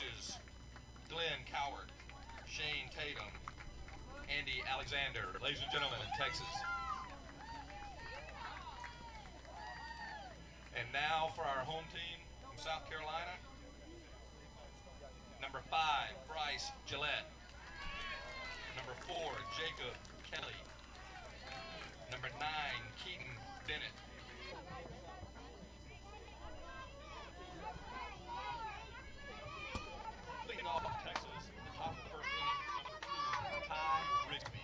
coaches Glenn Coward, Shane Tatum, Andy Alexander, ladies and gentlemen, in Texas. And now for our home team from South Carolina, number 5, Bryce Gillette. Number 4, Jacob Kelly. Number 9, Keaton Bennett. Leading off Texas, the top of the first inning, number 2, Ty Rigsby.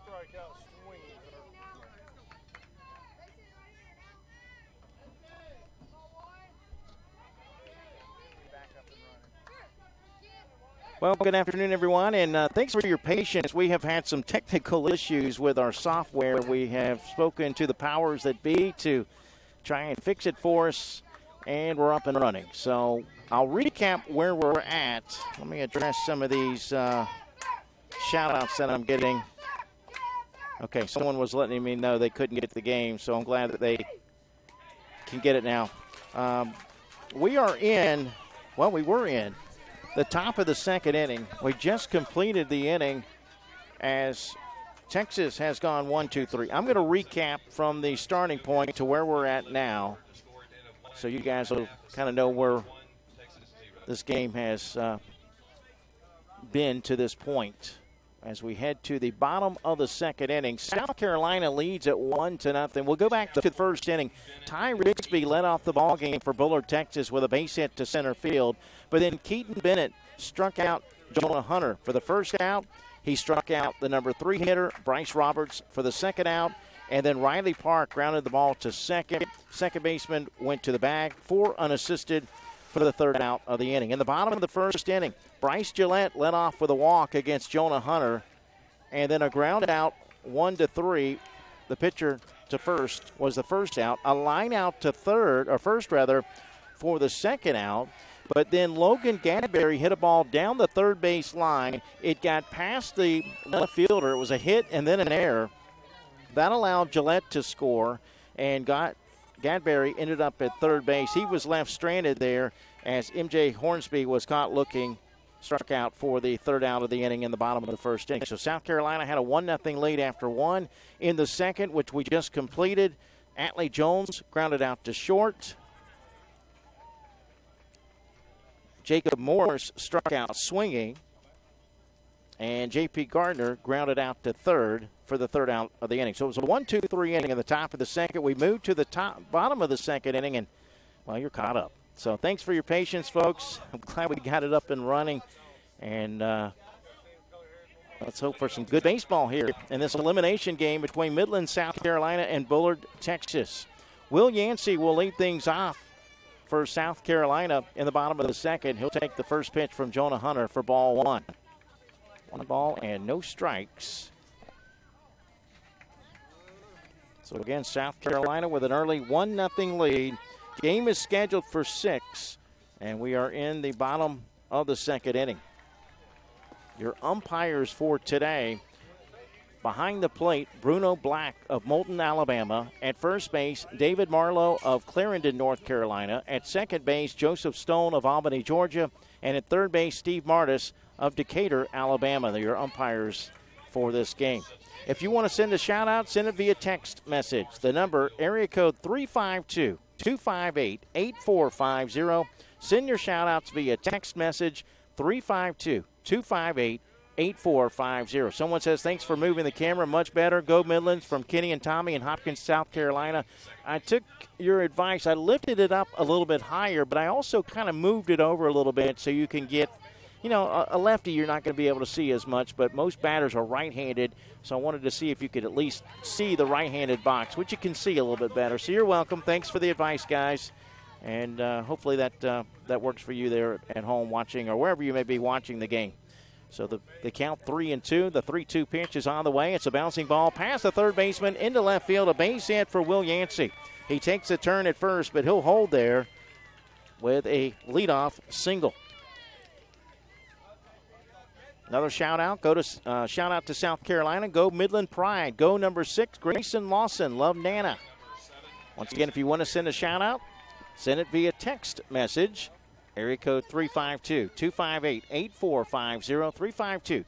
Strikeout swinging. Well, good afternoon, everyone, and thanks for your patience. We have had some technical issues with our software. We have spoken to the powers that be to try and fix it for us, and we're up and running. So I'll recap where we're at. Let me address some of these shout-outs that I'm getting. Okay, someone was letting me know they couldn't get the game, so I'm glad that they can get it now. We were in the top of the second inning. We just completed the inning as Texas has gone 1-2-3. I'm going to recap from the starting point to where we're at now so you guys will kind of know where this game has been to this point. As we head to the bottom of the second inning, South Carolina leads at 1-0. We'll go back to the first inning. Ty Rigsby led off the ballgame for Bullard, Texas with a base hit to center field. But then Keaton Bennett struck out Jonah Hunter for the first out. He struck out the number 3 hitter, Bryce Roberts, for the second out. And then Riley Park grounded the ball to second. Second baseman went to the bag, 4 unassisted for the third out of the inning. In the bottom of the first inning, Bryce Gillette led off with a walk against Jonah Hunter, and then a ground out 1-3. The pitcher to first was the first out. A line out to first for the second out. But then Logan Gadberry hit a ball down the third base line. It got past the left fielder. It was a hit and then an error. That allowed Gillette to score, and Gadberry ended up at third base. He was left stranded there as M.J. Hornsby was caught looking, struck out for the third out of the inning in the bottom of the first inning. So South Carolina had a 1-0 lead after one. In the second, which we just completed, Atlee Jones grounded out to short. Jacob Morris struck out swinging. And J.P. Gardner grounded out to third for the third out of the inning. So it was a 1-2-3 inning in the top of the second. We moved to the bottom of the second inning, and, well, you're caught up. So thanks for your patience, folks. I'm glad we got it up and running. And let's hope for some good baseball here in this elimination game between Midland, South Carolina, and Bullard, Texas. Will Yancey will lead things off for South Carolina in the bottom of the second. He'll take the first pitch from Jonah Hunter for ball one. 1 ball and no strikes. So again, South Carolina with an early 1-0 lead. Game is scheduled for 6, and we are in the bottom of the second inning. Your umpires for today: behind the plate, Bruno Black of Moulton, Alabama. At first base, David Marlowe of Clarendon, North Carolina. At second base, Joseph Stone of Albany, Georgia. And at third base, Steve Martis of Decatur, Alabama. They're your umpires for this game. If you want to send a shout-out, send it via text message. The number, area code 352-258-8450. Send your shout-outs via text message, 352-258-8450. Someone says, thanks for moving the camera. Much better. Go Midlands, from Kenny and Tommy in Hopkins, South Carolina. I took your advice. I lifted it up a little bit higher, but I also kind of moved it over a little bit so you can get, you know, a lefty you're not going to be able to see as much, but most batters are right-handed, so I wanted to see if you could at least see the right-handed box, which you can see a little bit better. So you're welcome. Thanks for the advice, guys. And hopefully that works for you there at home watching, or wherever you may be watching the game. So the count 3-2. The 3-2 pitch is on the way. It's a bouncing ball past the third baseman into left field. A base hit for Will Yancey. He takes a turn at first, but he'll hold there with a leadoff single. Another shout out. Shout out to South Carolina. Go Midland Pride. Go number 6, Grayson Lawson. Love Nana. Once again, if you want to send a shout out, send it via text message. Area code 352-258-8450.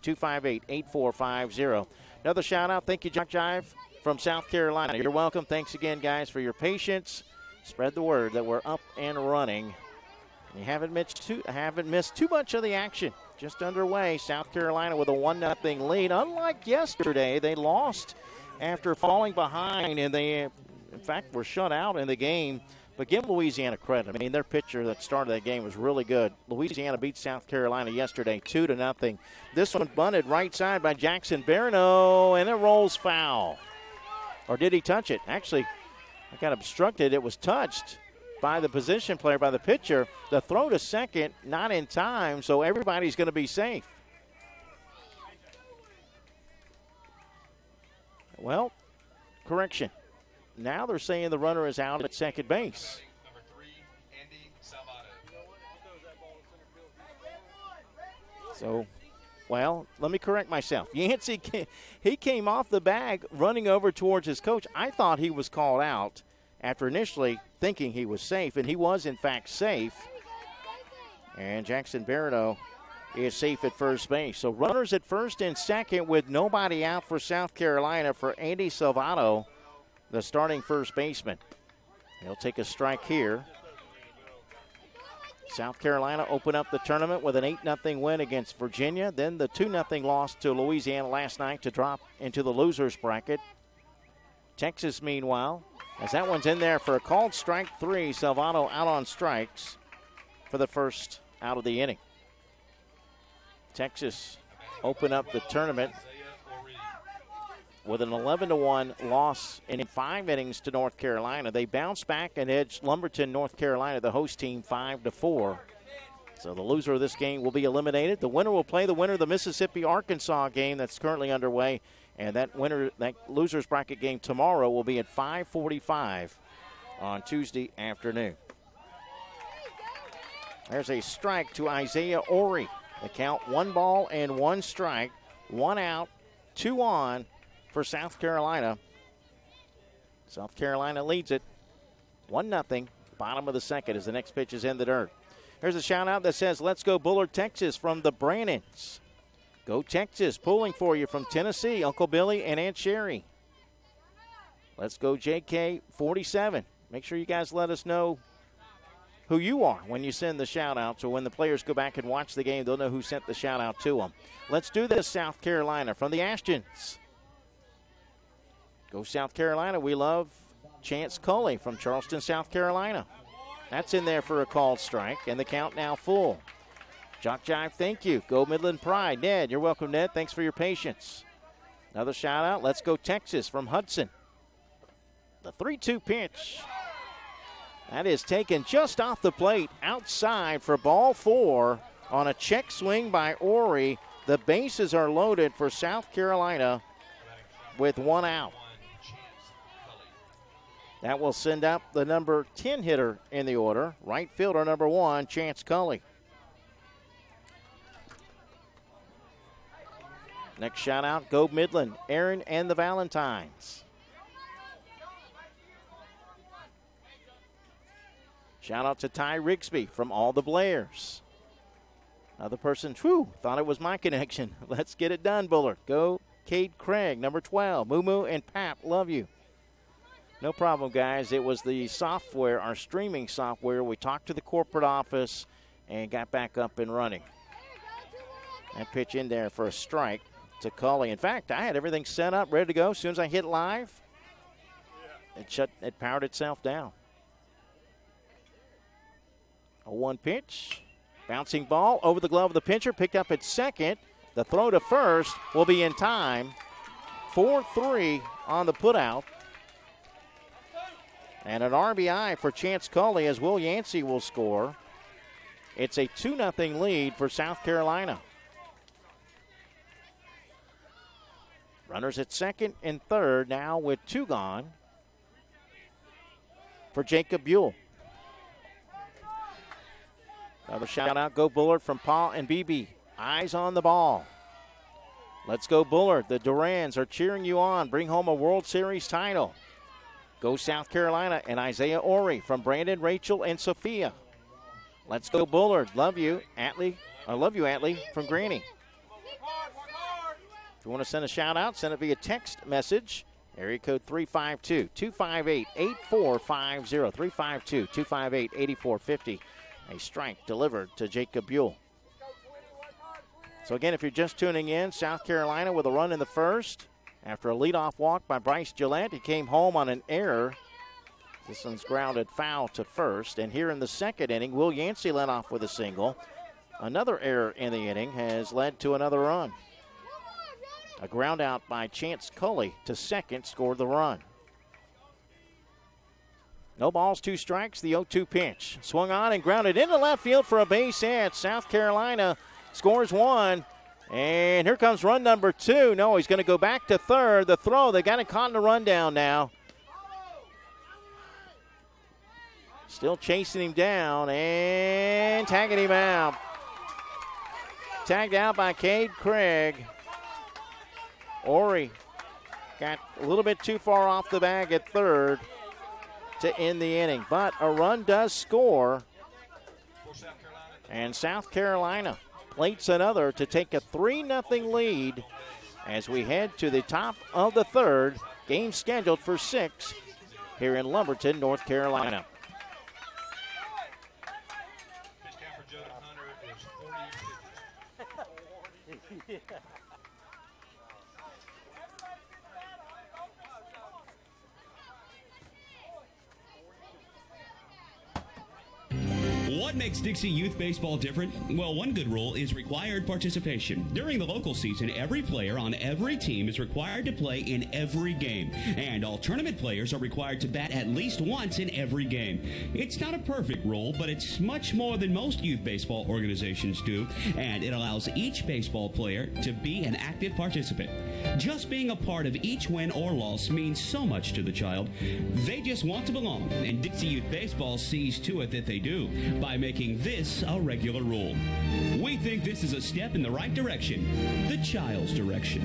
352-258-8450. Another shout out. Thank you, JockJive from South Carolina. You're welcome. Thanks again, guys, for your patience. Spread the word that we're up and running. You haven't missed too much of the action. Just underway. South Carolina with a 1-0 lead. Unlike yesterday, they lost after falling behind, and they, in fact, were shut out in the game. But give Louisiana credit. I mean, their pitcher that started that game was really good. Louisiana beat South Carolina yesterday 2-0. This one bunted right side by Jackson Barano, and it rolls foul. Or did he touch it? Actually, I got obstructed. It was touched by the position player, by the pitcher. The throw to second, not in time, so everybody's going to be safe. Well, correction. Now they're saying the runner is out at second base. Number 3, Andy Salvato. So, well, let me correct myself. Yancey, he came off the bag running over towards his coach. I thought he was called out after initially thinking he was safe, and he was, in fact, safe. And Jackson Barano is safe at first base. So runners at first and second with nobody out for South Carolina for Andy Salvato, the starting first baseman. He'll take a strike here. South Carolina opened up the tournament with an 8-0 win against Virginia. Then the 2-0 loss to Louisiana last night to drop into the losers bracket. Texas, meanwhile, as that one's in there for a called strike 3. Salvato out on strikes for the first out of the inning. Texas opened up the tournament with an 11-1 loss in 5 innings to North Carolina. They bounced back and edged Lumberton, North Carolina, the host team, 5-4. So the loser of this game will be eliminated. The winner will play the winner of the Mississippi-Arkansas game that's currently underway. And that loser's bracket game tomorrow will be at 5:45 on Tuesday afternoon. There's a strike to Isaiah Ori. The count 1 ball and 1 strike. 1 out, 2 on for South Carolina. South Carolina leads it 1-0. Bottom of the second as the next pitch is in the dirt. Here's a shout out that says, let's go Bullard, Texas from the Brannons. Go Texas, pulling for you from Tennessee, Uncle Billy and Aunt Sherry. Let's go JK47. Make sure you guys let us know who you are when you send the shout-out. So when the players go back and watch the game, they'll know who sent the shout-out to them. Let's do this, South Carolina, from the Ashtons. Go South Carolina. We love Chance Culley from Charleston, South Carolina. That's in there for a called strike, and the count now full. JockJive, thank you. Go Midland Pride. Ned, you're welcome, Ned. Thanks for your patience. Another shout-out. Let's go Texas from Hudson. The 3-2 pitch. That is taken just off the plate outside for ball 4 on a check swing by Ori. The bases are loaded for South Carolina with 1 out. That will send up the number 10 hitter in the order, right fielder number 1, Chance Culley. Next shout out, go Midland, Aaron and the Valentines. Shout out to Ty Rigsby from all the Blairs. Another person, thought it was my connection. Let's get it done, Bullard. Go Cade Craig, number 12. Moo and Pap, love you. No problem, guys. It was the software, our streaming software. We talked to the corporate office and got back up and running. That pitch in there for a strike to Culley. In fact, I had everything set up, ready to go. As soon as I hit live, it powered itself down. A 1 pitch. Bouncing ball over the glove of the pitcher, picked up at second. The throw to first will be in time. 4-3 on the putout. And an RBI for Chance Culley as Will Yancey will score. It's a 2-0 lead for South Carolina. Runners at second and third now with 2 gone for Jacob Buell. Another shout out, go Bullard from Paul and BB. Eyes on the ball. Let's go Bullard. The Durans are cheering you on. Bring home a World Series title. Go South Carolina and Isaiah Ori from Brandon, Rachel, and Sophia. Let's go Bullard. Love you, Atlee. I love you, Atlee, from Granny. If you want to send a shout out, send it via text message. Area code 352-258-8450. 352-258-8450. A strike delivered to Jacob Buell. So again, if you're just tuning in, South Carolina with a run in the first. After a leadoff walk by Bryce Gillette, he came home on an error. This one's grounded foul to first. And here in the second inning, Will Yancey led off with a single. Another error in the inning has led to another run. A ground out by Chance Culley to second scored the run. No balls, 2 strikes, the 0-2 pitch. Swung on and grounded into left field for a base hit. South Carolina scores 1. And here comes run number 2. No, he's going to go back to third. The throw, they got it caught in the rundown now. Still chasing him down and tagging him out. Tagged out by Cade Craig. Ori got a little bit too far off the bag at third to end the inning. But a run does score. And South Carolina plates another to take a 3-0 lead as we head to the top of the third. Game scheduled for 6 here in Lumberton, North Carolina. What makes Dixie Youth Baseball different? Well, one good rule is required participation. During the local season, every player on every team is required to play in every game, and all tournament players are required to bat at least once in every game. It's not a perfect rule, but it's much more than most youth baseball organizations do, and it allows each baseball player to be an active participant. Just being a part of each win or loss means so much to the child. They just want to belong, and Dixie Youth Baseball sees to it that they do by making this a regular rule. We think this is a step in the right direction, the child's direction.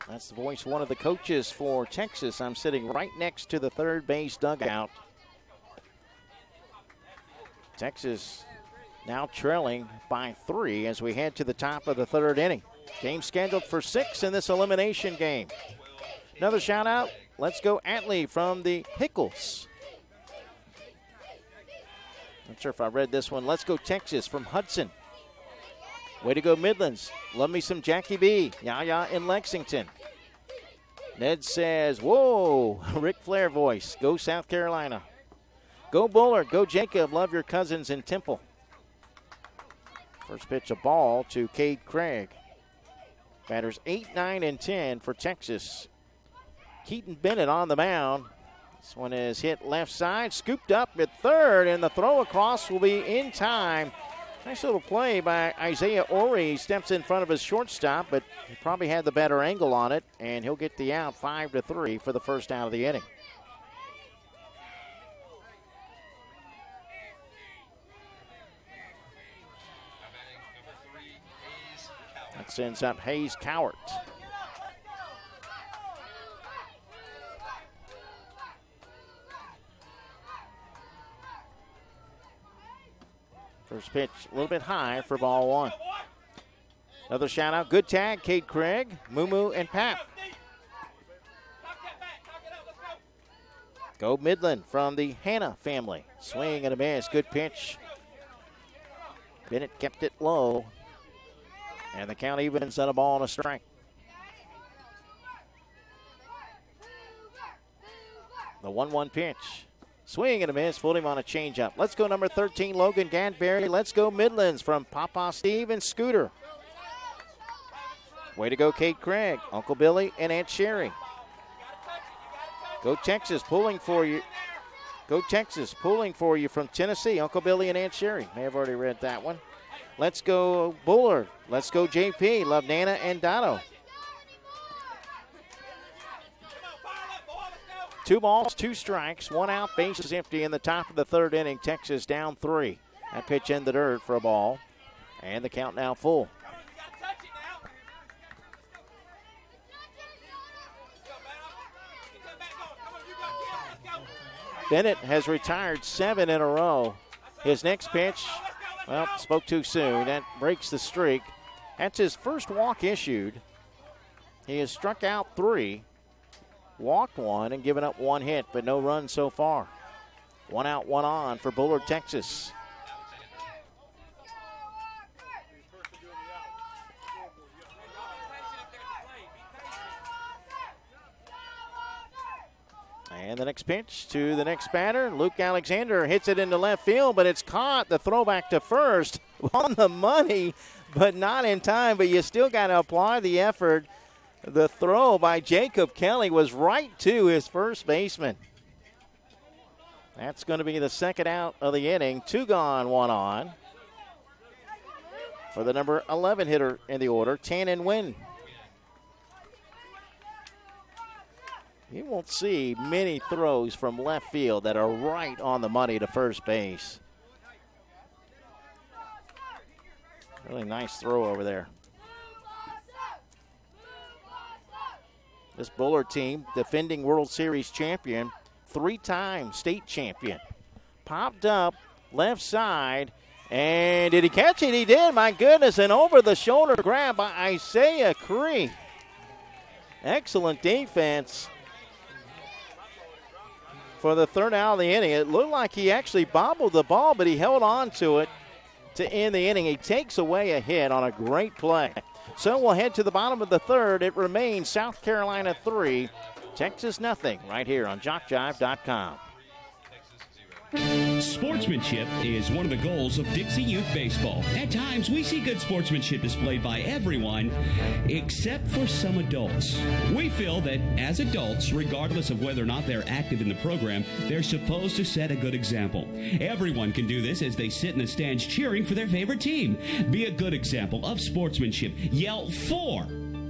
That's the voice of one of the coaches for Texas. I'm sitting right next to the third base dugout. Texas now trailing by 3 as we head to the top of the third inning. Game scheduled for 6 in this elimination game. Another shout out. Let's go Atlee from the Pickles. Not sure if I read this one. Let's go Texas from Hudson. Way to go Midlands. Love me some Jackie B. Yaya in Lexington. Ned says, whoa, Ric Flair voice. Go South Carolina. Go Bullard. Go Jacob. Love your cousins in Temple. First pitch, a ball to Cade Craig. Batters 8, 9, and 10 for Texas. Keaton Bennett on the mound. This one is hit left side, scooped up at third, and the throw across will be in time. Nice little play by Isaiah Ori. He steps in front of his shortstop, but he probably had the better angle on it, and he'll get the out 5-3 for the first out of the inning. That sends up Hayes Cowart. First pitch a little bit high for ball 1. Another shout out. Good tag, Cade Craig, Mumu, and Pap. Go Midland from the Hanna family. Swing and a miss. Good pitch. Bennett kept it low. And the count evens at a ball and a strike. The 1-1 pitch. Swing and a miss. Fooled him on a changeup. Let's go number 13, Logan Gadberry. Let's go Midlands from Papa Steve and Scooter. Way to go, Kate Craig, Uncle Billy, and Aunt Sherry. Go Texas, pulling for you. Go Texas, pulling for you from Tennessee, Uncle Billy and Aunt Sherry. May have already read that one. Let's go Bullard. Let's go JP. Love Nana and Dono. 2 balls, 2 strikes, 1 out, bases empty in the top of the third inning. Texas down 3. That pitch in the dirt for a ball. And the count now full. Bennett has retired 7 in a row. His next pitch, well, spoke too soon. That breaks the streak. That's his first walk issued. He has struck out 3, walked 1, and given up 1 hit, but no runs so far. 1 out, 1 on for Bullard, Texas. And the next pitch to the next batter. Luke Alexander hits it into left field, but it's caught. The throwback to first on the money, but not in time. But you still got to apply the effort. The throw by Jacob Kelly was right to his first baseman. That's going to be the second out of the inning. 2 gone, 1 on. For the number 11 hitter in the order, Tannen Wynn. You won't see many throws from left field that are right on the money to first base. Really nice throw over there. This Bullard team, defending World Series champion, 3-time state champion. Popped up left side, and did he catch it? He did, my goodness, and over the shoulder grab by Isaiah Cree. Excellent defense for the third out of the inning. It looked like he actually bobbled the ball, but he held on to it to end the inning. He takes away a hit on a great play. So we'll head to the bottom of the third. It remains South Carolina 3, Texas nothing, right here on JockJive.com. Sportsmanship is one of the goals of Dixie Youth Baseball. At times, we see good sportsmanship displayed by everyone except for some adults. We feel that as adults, regardless of whether or not they're active in the program, they're supposed to set a good example. Everyone can do this as they sit in the stands cheering for their favorite team. Be a good example of sportsmanship. Yell for,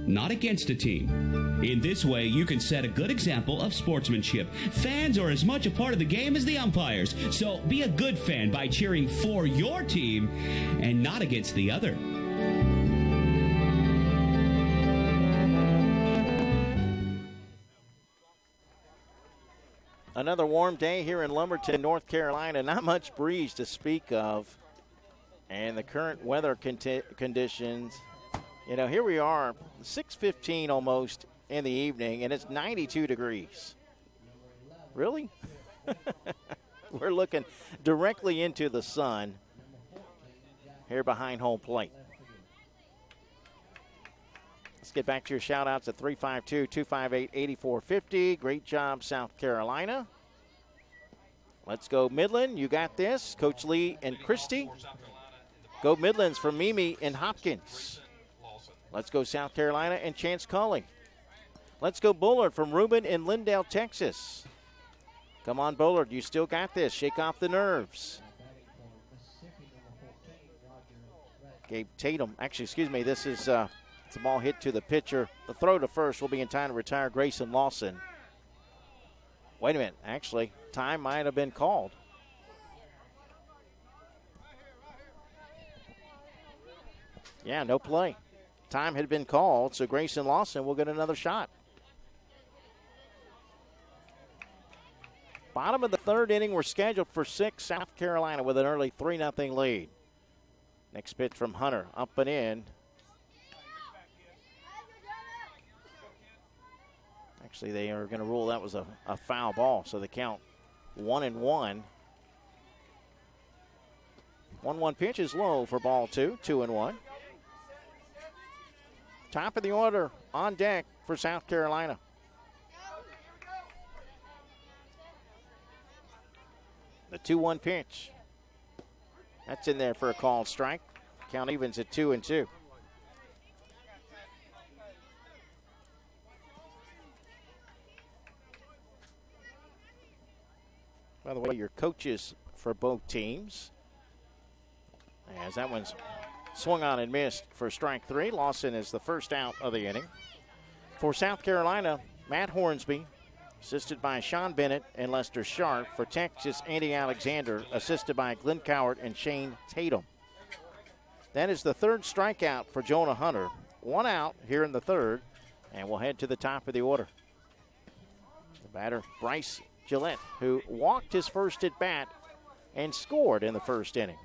not against a team. In this way, you can set a good example of sportsmanship. Fans are as much a part of the game as the umpires, so be a good fan by cheering for your team and not against the other. Another warm day here in Lumberton, North Carolina. Not much breeze to speak of. And the current weather conditions, you know, here we are, 6:15 almost in the evening, and it's 92 degrees. Really? We're looking directly into the sun here behind home plate. Let's get back to your shout-outs at 352-258-8450. Great job, South Carolina. Let's go Midland. You got this. Coach Lee and Christie. Go Midlands for Mimi and Hopkins. Let's go South Carolina and Chance Colley. Let's go Bullard from Reuben in Lindale, Texas. Come on, Bullard. You still got this. Shake off the nerves. Gabe Tatum. Actually, excuse me. This is it's a ball hit to the pitcher. The throw to first will be in time to retire Grayson Lawson. Wait a minute. Actually, time might have been called. Yeah, no play. Time had been called, so Grayson Lawson will get another shot. Bottom of the third inning, we're scheduled for 6. South Carolina with an early 3-0 lead. Next pitch from Hunter, up and in. Actually, they are going to rule that was a foul ball, so they count 1-1. 1-1 pitch is low for ball 2, 2-1. Top of the order on deck for South Carolina. The 2-1 pitch. That's in there for a called strike. Count evens at 2-2. By the way, your coaches for both teams. As that one's swung on and missed for strike 3. Lawson is the first out of the inning. For South Carolina, Matt Hornsby, assisted by Sean Bennett and Lester Sharp. For Texas, Andy Alexander, assisted by Glenn Cowart and Shane Tatum. That is the third strikeout for Jonah Hunter. 1 out here in the third, and we'll head to the top of the order. The batter, Bryce Gillette, who walked his first at bat and scored in the first inning.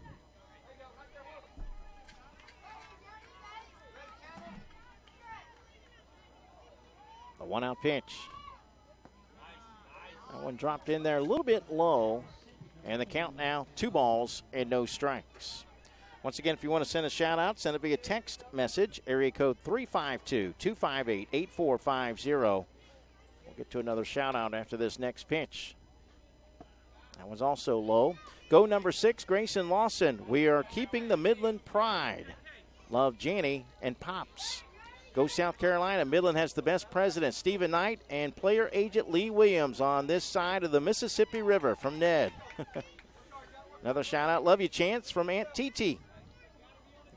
The 1-out pitch. That one dropped in there a little bit low, and the count now 2 balls and no strikes. Once again, if you want to send a shout-out, send it via text message, area code 352-258-8450. We'll get to another shout-out after this next pitch. That was also low. Go number 6, Grayson Lawson. We are keeping the Midland pride. Love Janney and Pops. Go South Carolina. Midland has the best president, Stephen Knight, and player agent Lee Williams on this side of the Mississippi River from Ned. Another shout-out. Love you, Chance, from Aunt TT.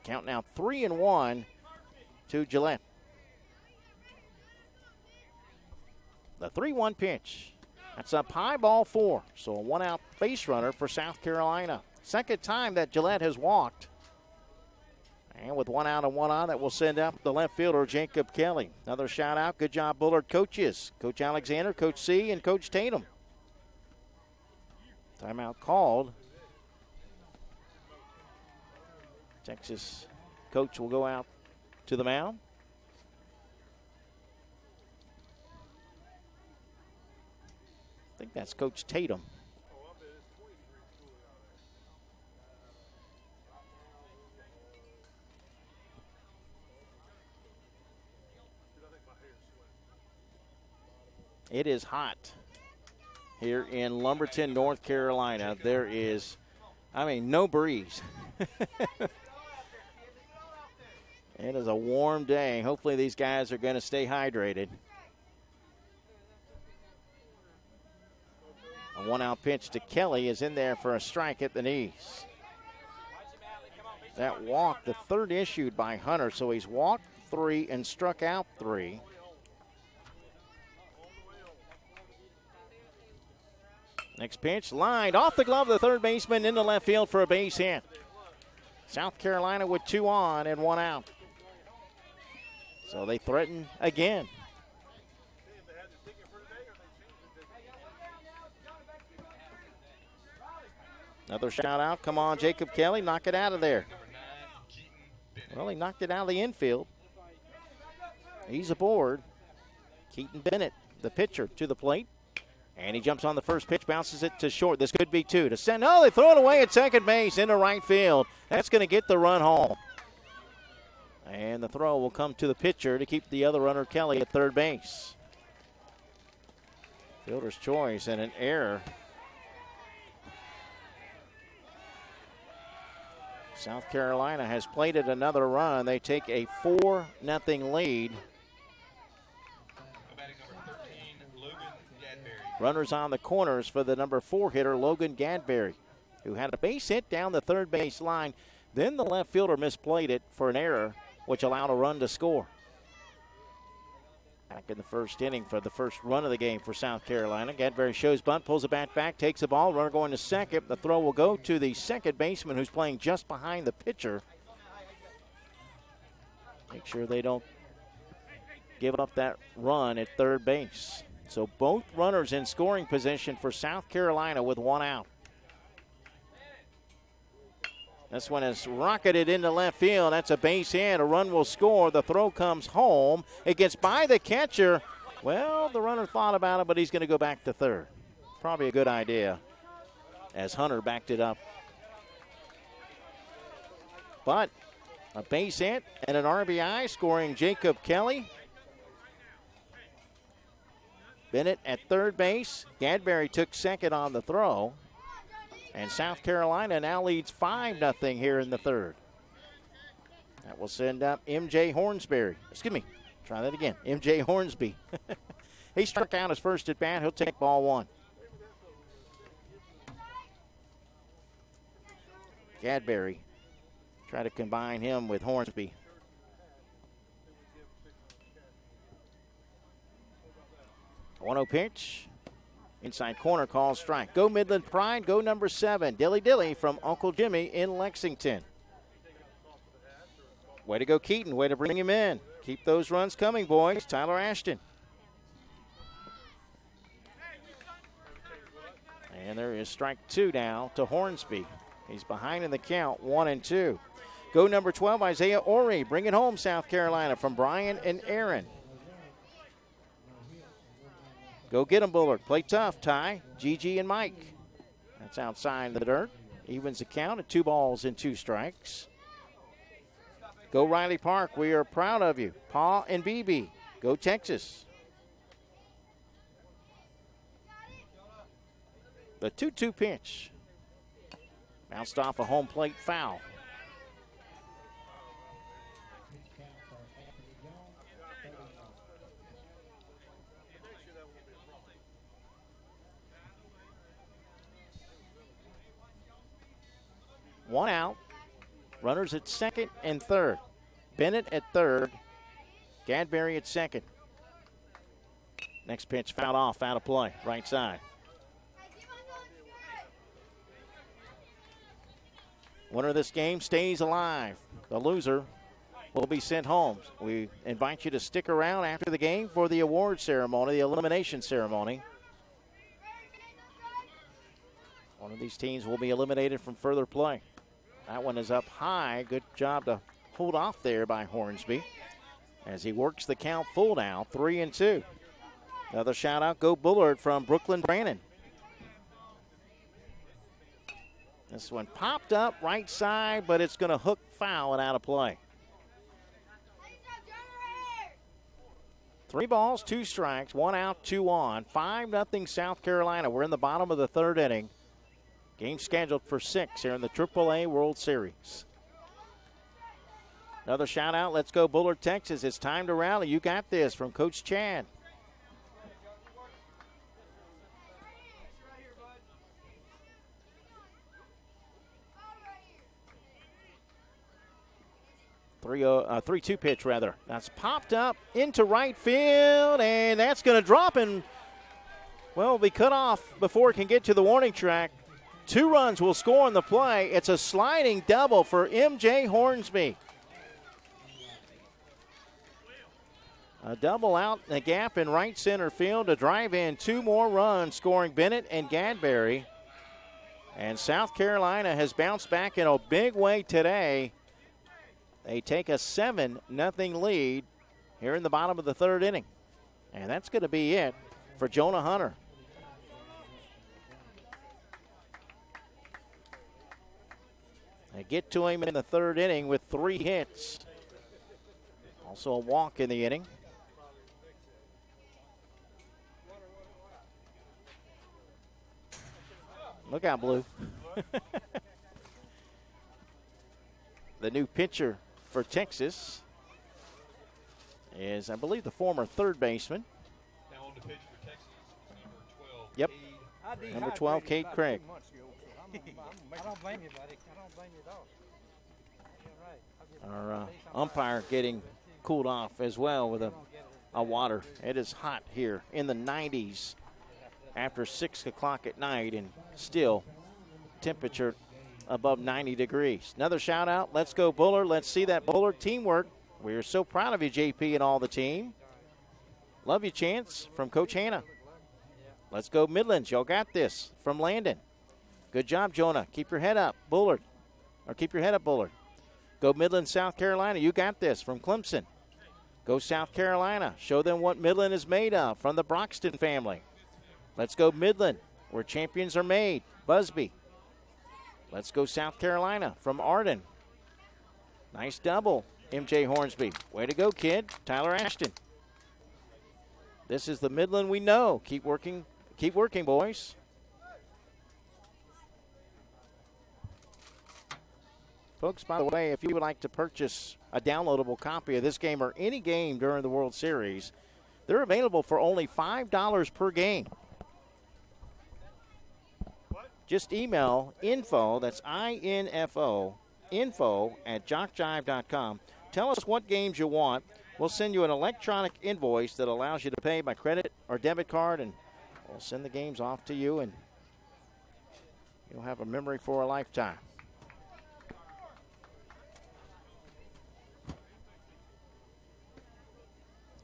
Count now 3-1 to Gillette. The 3-1 pitch. That's up high, ball 4. So a 1-out base runner for South Carolina. Second time that Gillette has walked. And with 1 out and 1 on, that will send out the left fielder, Jacob Kelly. Another shout out. Good job, Bullard coaches. Coach Alexander, Coach C, and Coach Tatum. Timeout called. Texas coach will go out to the mound. I think that's Coach Tatum. It is hot here in Lumberton, North Carolina. There is, no breeze. It is a warm day. Hopefully these guys are going to stay hydrated. A 1-out pitch to Kelly is in there for a strike at the knees. That walk, the third issued by Hunter, so he's walked 3 and struck out 3. Next pitch, lined off the glove of the third baseman into left field for a base hit. South Carolina with 2 on and 1 out. So they threaten again. Another shout out. Come on, Jacob Kelly, knock it out of there. Well, he knocked it out of the infield. He's aboard. Keaton Bennett, the pitcher, to the plate. And he jumps on the first pitch, bounces it to short. This could be two to send. Oh, they throw it away at second base into right field. That's going to get the run home. And the throw will come to the pitcher to keep the other runner, Kelly, at third base. Fielder's choice and an error. South Carolina has plated another run. They take a 4-0 lead. Runners on the corners for the number 4 hitter, Logan Gadberry, who had a base hit down the third base line. Then the left fielder misplayed it for an error, which allowed a run to score. Back in the first inning for the first run of the game for South Carolina. Gadberry shows bunt, pulls the bat back, takes the ball. Runner going to second. The throw will go to the second baseman, who's playing just behind the pitcher. Make sure they don't give up that run at third base. So both runners in scoring position for South Carolina with one out. This one is rocketed into left field. That's a base hit. A run will score. The throw comes home. It gets by the catcher. Well, the runner thought about it, but he's going to go back to third. Probably a good idea as Hunter backed it up. But a base hit and an RBI scoring Jacob Kelly. Bennett at third base. Gadberry took second on the throw. And South Carolina now leads 5-0 here in the third. That will send up M.J. Hornsby. Excuse me. Try that again. M.J. Hornsby. He struck out his first at bat. He'll take ball one. Gadberry. Try to combine him with Hornsby. 1-0 pitch. Inside corner, call strike. Go Midland Pride, go number 7. Dilly Dilly from Uncle Jimmy in Lexington. Way to go, Keaton. Way to bring him in. Keep those runs coming, boys. Tyler Ashton. And there is strike 2 now to Hornsby. He's behind in the count, 1-2. Go number 12, Isaiah Orey. Bring it home, South Carolina, from Brian and Aaron. Go get him, Bullard. Play tough, Ty, Gigi, and Mike. That's outside the dirt. Evens the count at 2 balls and 2 strikes. Go Riley Park. We are proud of you. Paul and BB. Go Texas. The 2-2 pitch. Bounced off a home plate foul. One out. Runners at second and third. Bennett at third. Gadberry at second. Next pitch fouled off, out of play, right side. Winner of this game stays alive. The loser will be sent home. We invite you to stick around after the game for the award ceremony, the elimination ceremony. One of these teams will be eliminated from further play. That one is up high. Good job to hold off there by Hornsby as he works the count full now, 3-2. Another shout out, go Bullard from Brooklyn Brannon. This one popped up right side, but it's going to hook foul and out of play. 3 balls, 2 strikes, 1 out, 2 on. 5-0 South Carolina. We're in the bottom of the third inning. Game scheduled for 6 here in the AAA World Series. Another shout out. Let's go Bullard, Texas. It's time to rally. You got this from Coach Chad. Three-two pitch, rather. That's popped up into right field, and that's going to drop and, well, be cut off before it can get to the warning track. 2 runs will score on the play. It's a sliding double for M.J. Hornsby. A double out in the gap in right center field to drive in 2 more runs, scoring Bennett and Gadberry. And South Carolina has bounced back in a big way today They take a 7-0 lead here in the bottom of the third inning. And that's going to be it for Jonah Hunter. They get to him in the third inning with 3 hits. Also a walk in the inning. Look out, Blue. The new pitcher for Texas is, I believe, the former third baseman. Now on the pitch for Texas is number 12. Yep. Cade. Number 12, Cade Craig. I don't blame you, buddy. I don't blame you at all. You're right. Our umpire getting cooled off as well with a water. It is hot here in the 90s after 6 o'clock at night, and still temperature above 90 degrees. Another shout out. Let's go Bullard. Let's see that Bullard teamwork. We are so proud of you, JP, and all the team. Love you, Chance, from Coach Hannah. Let's go Midlands. Y'all got this from Landon. Good job, Jonah. Keep your head up, Bullard. Or keep your head up, Bullard. Go Midland, South Carolina. You got this from Clemson. Go South Carolina. Show them what Midland is made of from the Broxton family. Let's go Midland, where champions are made. Busby. Let's go South Carolina from Arden. Nice double, MJ Hornsby. Way to go, kid. Tyler Ashton. This is the Midland we know. Keep working, boys. Folks, by the way, if you would like to purchase a downloadable copy of this game or any game during the World Series, they're available for only $5 per game. Just email info, that's I-N-F-O, info at JockJive.com. Tell us what games you want. We'll send you an electronic invoice that allows you to pay by credit or debit card, and we'll send the games off to you, and you'll have a memory for a lifetime.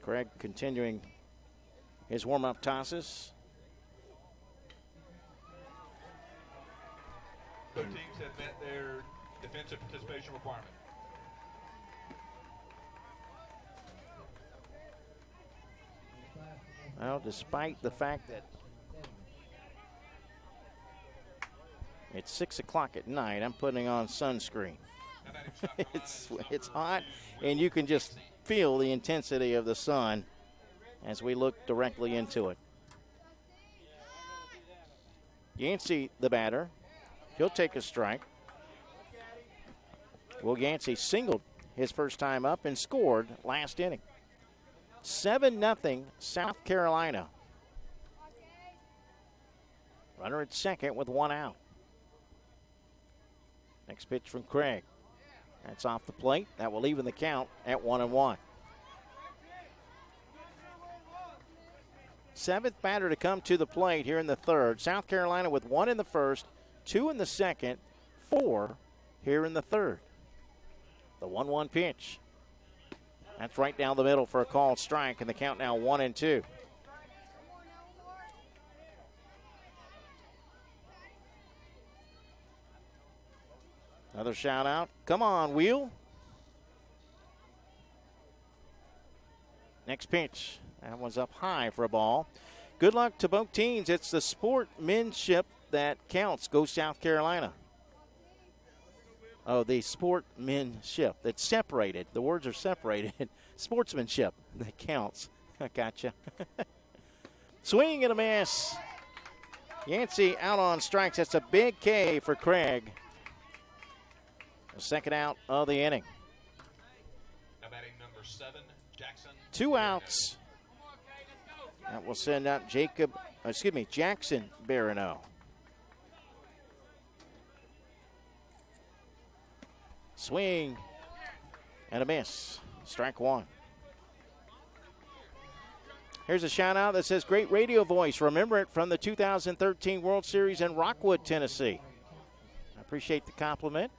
Craig continuing his warm-up tosses. Both teams have met their defensive participation requirement. Well, despite the fact that it's 6 o'clock at night, I'm putting on sunscreen. It's hot, and you can just feel the intensity of the sun as we look directly into it. Yancey, the batter. He'll take a strike. Will Yancey singled his first time up and scored last inning. 7-0 South Carolina. Runner at second with 1 out. Next pitch from Craig. That's off the plate. That will even the count at 1-1. Seventh batter to come to the plate here in the third. South Carolina with 1 in the first, 2 in the second, 4 here in the third. The 1-1 pitch. That's right down the middle for a called strike, and the count now 1-2. Another shout out. Come on, Wheel. Next pitch. That one's up high for a ball. Good luck to both teams. It's the sportsmanship that counts. Go South Carolina. Oh, the sportsmanship that's separated. The words are separated. Sportsmanship that counts. I gotcha. Swing and a miss. Yancey out on strikes. That's a big K for Craig. The second out of the inning. Now batting number 7, Jackson. 2 outs. That will send out Jackson Barano. Swing and a miss. Strike 1. Here's a shout out that says great radio voice. Remember it from the 2013 World Series in Rockwood, Tennessee. I appreciate the compliment.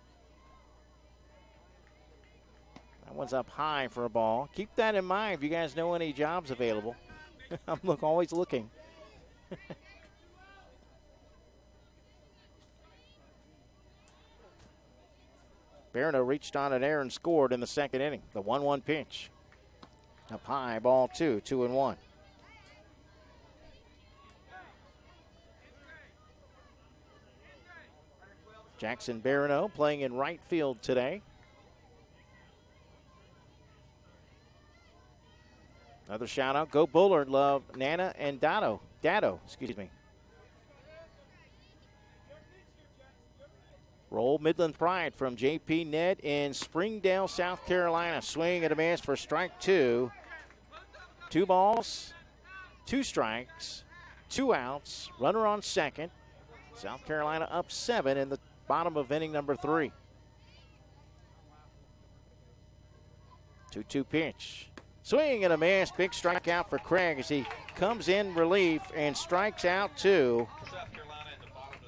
That one's up high for a ball. Keep that in mind if you guys know any jobs available. I'm always looking. Barano reached on an air and scored in the second inning. The 1-1 pitch. Up high, ball 2, 2-1. Jackson Barano playing in right field today. Another shout out. Go Bullard. Love Nana and Dado, excuse me. Roll Midland Pride from J.P. Ned in Springdale, South Carolina. Swing and a miss for strike 2. 2 balls, 2 strikes, 2 outs. Runner on second. South Carolina up 7 in the bottom of inning number 3. 2-2 pitch. Swing and a miss. Big strikeout for Craig as he comes in relief and strikes out 2.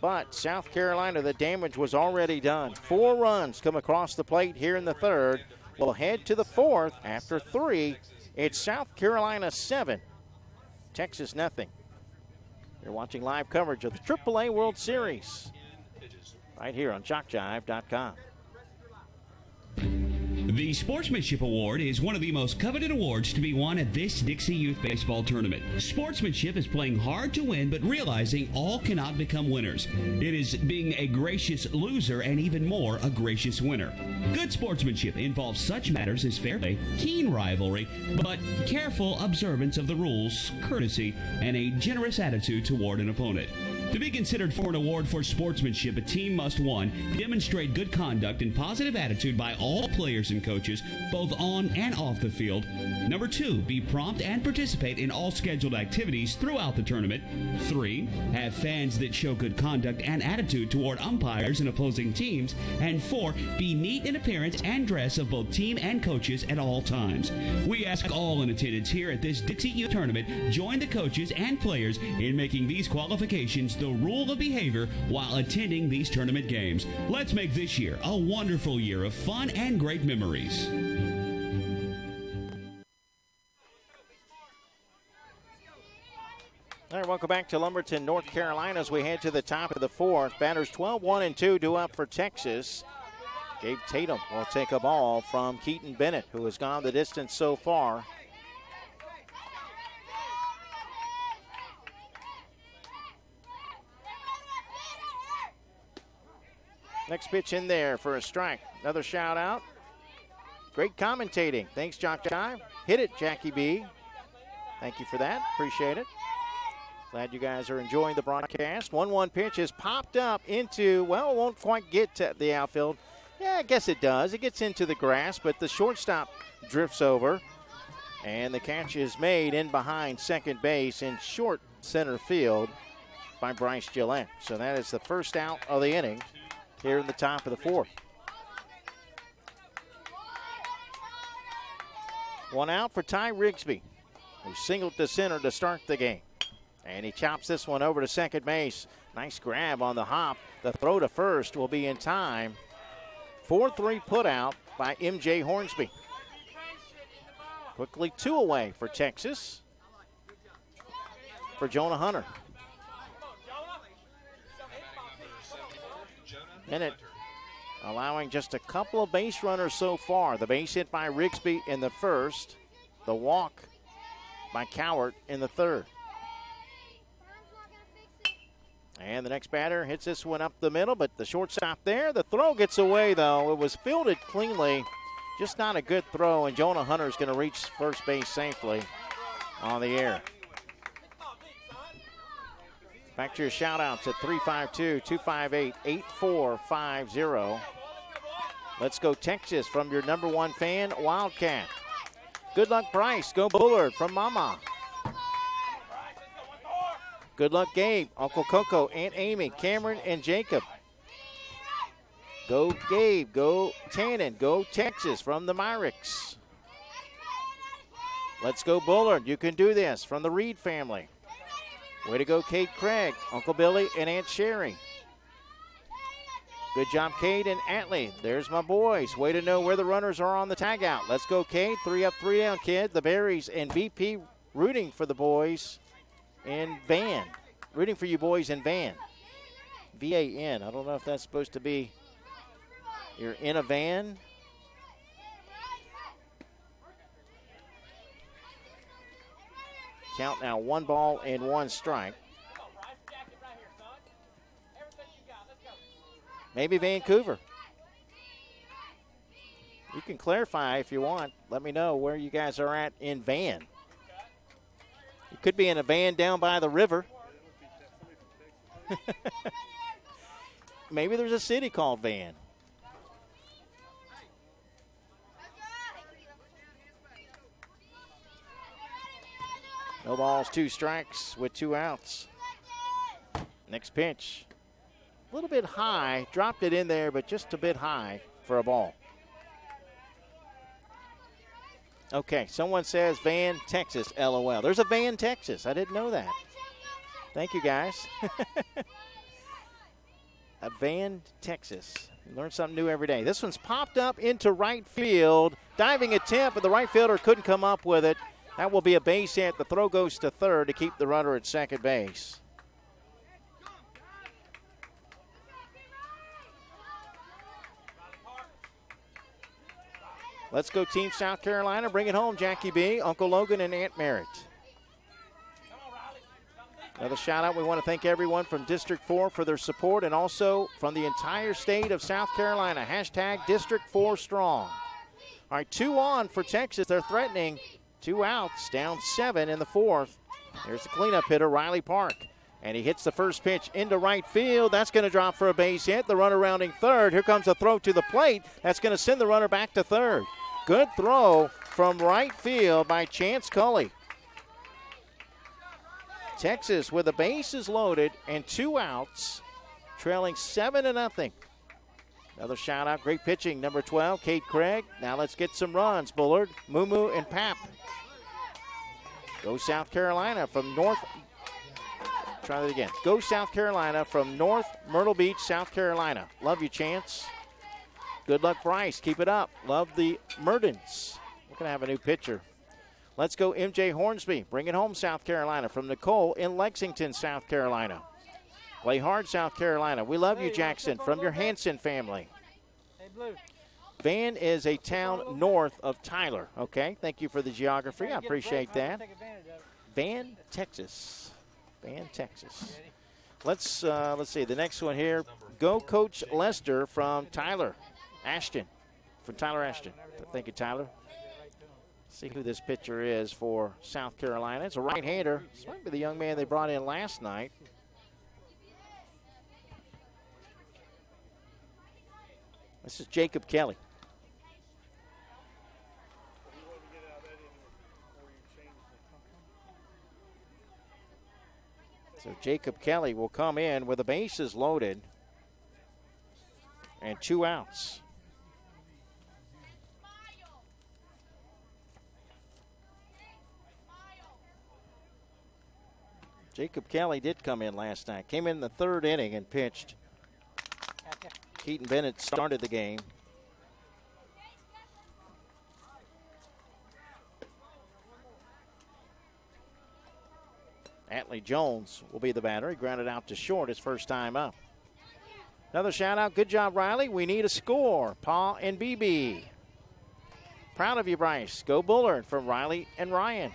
But South Carolina, the damage was already done. 4 runs come across the plate here in the third. We'll head to the fourth after 3. It's South Carolina 7, Texas nothing. You're watching live coverage of the AAA World Series right here on JockJive.com. The Sportsmanship Award is one of the most coveted awards to be won at this Dixie Youth Baseball Tournament. Sportsmanship is playing hard to win, but realizing all cannot become winners. It is being a gracious loser and even more a gracious winner. Good sportsmanship involves such matters as fair play, keen rivalry, but careful observance of the rules, courtesy, and a generous attitude toward an opponent. To be considered for an award for sportsmanship, a team must, 1, demonstrate good conduct and positive attitude by all players and coaches, both on and off the field. Number 2, be prompt and participate in all scheduled activities throughout the tournament. 3, have fans that show good conduct and attitude toward umpires and opposing teams. And 4, be neat in appearance and dress of both team and coaches at all times. We ask all in attendance here at this Dixie Youth Tournament join the coaches and players in making these qualifications the rule of behavior while attending these tournament games. Let's make this year a wonderful year of fun and great memories. All right, welcome back to Lumberton, North Carolina as we head to the top of the fourth. Batters 12-1-2 due up for Texas. Gabe Tatum will take a ball from Keaton Bennett, who has gone the distance so far. Next pitch in there for a strike. Another shout out. Great commentating. Thanks, JockJive. Hit it, Jackie B. Thank you for that. Appreciate it. Glad you guys are enjoying the broadcast. 1-1 pitch is popped up into, well, it won't quite get to the outfield. Yeah, I guess it does. It gets into the grass, but the shortstop drifts over. And the catch is made in behind second base in short center field by Bryce Gillette. So that is the first out of the inning here in the top of the fourth. 1 out for Ty Rigsby, who singled to center to start the game. And he chops this one over to second base. Nice grab on the hop. The throw to first will be in time. 4-3 put out by M.J. Hornsby. Quickly 2 away for Texas. For Jonah Hunter. Bennett allowing just a couple of base runners so far. The base hit by Rigsby in the first. The walk by Cowart in the third. And the next batter hits this one up the middle, but the shortstop there. The throw gets away, though. It was fielded cleanly. Just not a good throw, and Jonah Hunter is going to reach first base safely on the air. Back to your shout-outs at 352-258-8450. Let's go Texas from your number 1 fan, Wildcat. Good luck, Bryce. Go Bullard from Mama. Good luck, Gabe, Uncle Coco, Aunt Amy, Cameron, and Jacob. Go Gabe, go Tannen, go Texas from the Myrick's. Let's go Bullard. You can do this from the Reed family. Way to go, Kate Craig, Uncle Billy, and Aunt Sherry. Good job, Kate and Atlee. There's my boys. Way to know where the runners are on the tagout. Let's go, Kate. 3 up, 3 down, kid. The Berries and BP rooting for the boys in Van. Rooting for you boys in Van. V-A-N. I don't know if that's supposed to be You're in a van. Count now 1 ball and 1 strike. Maybe Vancouver. You can clarify if you want. Let me know where you guys are at in van. You could be in a van down by the river. Maybe there's a city called Van. No balls, 2 strikes with 2 outs. Next pitch. A little bit high. Dropped it in there, but just a bit high for a ball. Okay, someone says Van, Texas, LOL. There's a Van, Texas. I didn't know that. Thank you, guys. A Van, Texas. You learn something new every day. This one's popped up into right field. Diving attempt, but the right fielder couldn't come up with it. That will be a base hit. The throw goes to third to keep the runner at second base. Let's go Team South Carolina. Bring it home, Jackie B, Uncle Logan, and Aunt Merritt. Another shout out. We want to thank everyone from District 4 for their support and also from the entire state of South Carolina. Hashtag District 4 Strong. All right, 2 on for Texas. They're threatening 2 outs, down 7 in the 4th. Here's the cleanup hitter, Riley Park. And he hits the first pitch into right field. That's going to drop for a base hit. The runner rounding third. Here comes a throw to the plate. That's going to send the runner back to third. Good throw from right field by Chance Cully. Texas with the bases loaded and 2 outs, trailing 7-0. Another shout out, great pitching, number 12, Kate Craig. Now let's get some runs. Bullard, Mumu, and Pap. Go South Carolina from North. Try that again. Go South Carolina from North Myrtle Beach, South Carolina. Love you, Chance. Good luck, Bryce. Keep it up. Love the Murdens. We're going to have a new pitcher. Let's go MJ Hornsby. Bring it home, South Carolina, from Nicole in Lexington, South Carolina. Play hard, South Carolina. We love you, Jackson, from your Hanson family. Van is a town north of Tyler. Okay, thank you for the geography. I appreciate that. Van, Texas. Van, Texas. Let's see, the next one here. Go Coach Lester from Tyler Ashton. From Tyler Ashton. Thank you, Tyler. See who this pitcher is for South Carolina. It's a right-hander. This might be the young man they brought in last night. This is Jacob Kelly. So Jacob Kelly will come in with the bases loaded and 2 outs. Jacob Kelly did come in last night. Came in the 3rd inning and pitched. Keaton Bennett started the game. Atlee Jones will be the batter. He grounded out to short his first time up. Another shout out. Good job, Riley. We need a score. Pa and BB. Proud of you, Bryce. Go Bullard from Riley and Ryan.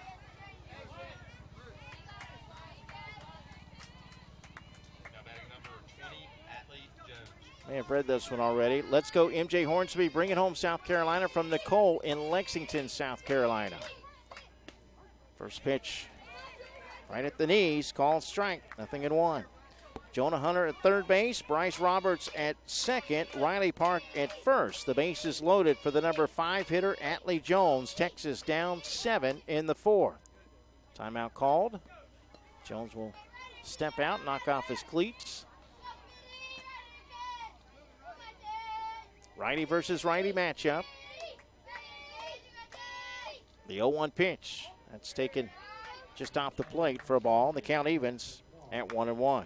May have read this one already. Let's go MJ Hornsby. Bring it home, South Carolina, from Nicole in Lexington, South Carolina. First pitch right at the knees. Called strike. 0-1. Jonah Hunter at third base. Bryce Roberts at second. Riley Park at first. The base is loaded for the number 5 hitter, Atlee Jones. Texas down 7 in the 4th. Timeout called. Jones will step out, knock off his cleats. Righty versus righty matchup. The 0-1 pitch. That's taken just off the plate for a ball. The count evens at 1-1.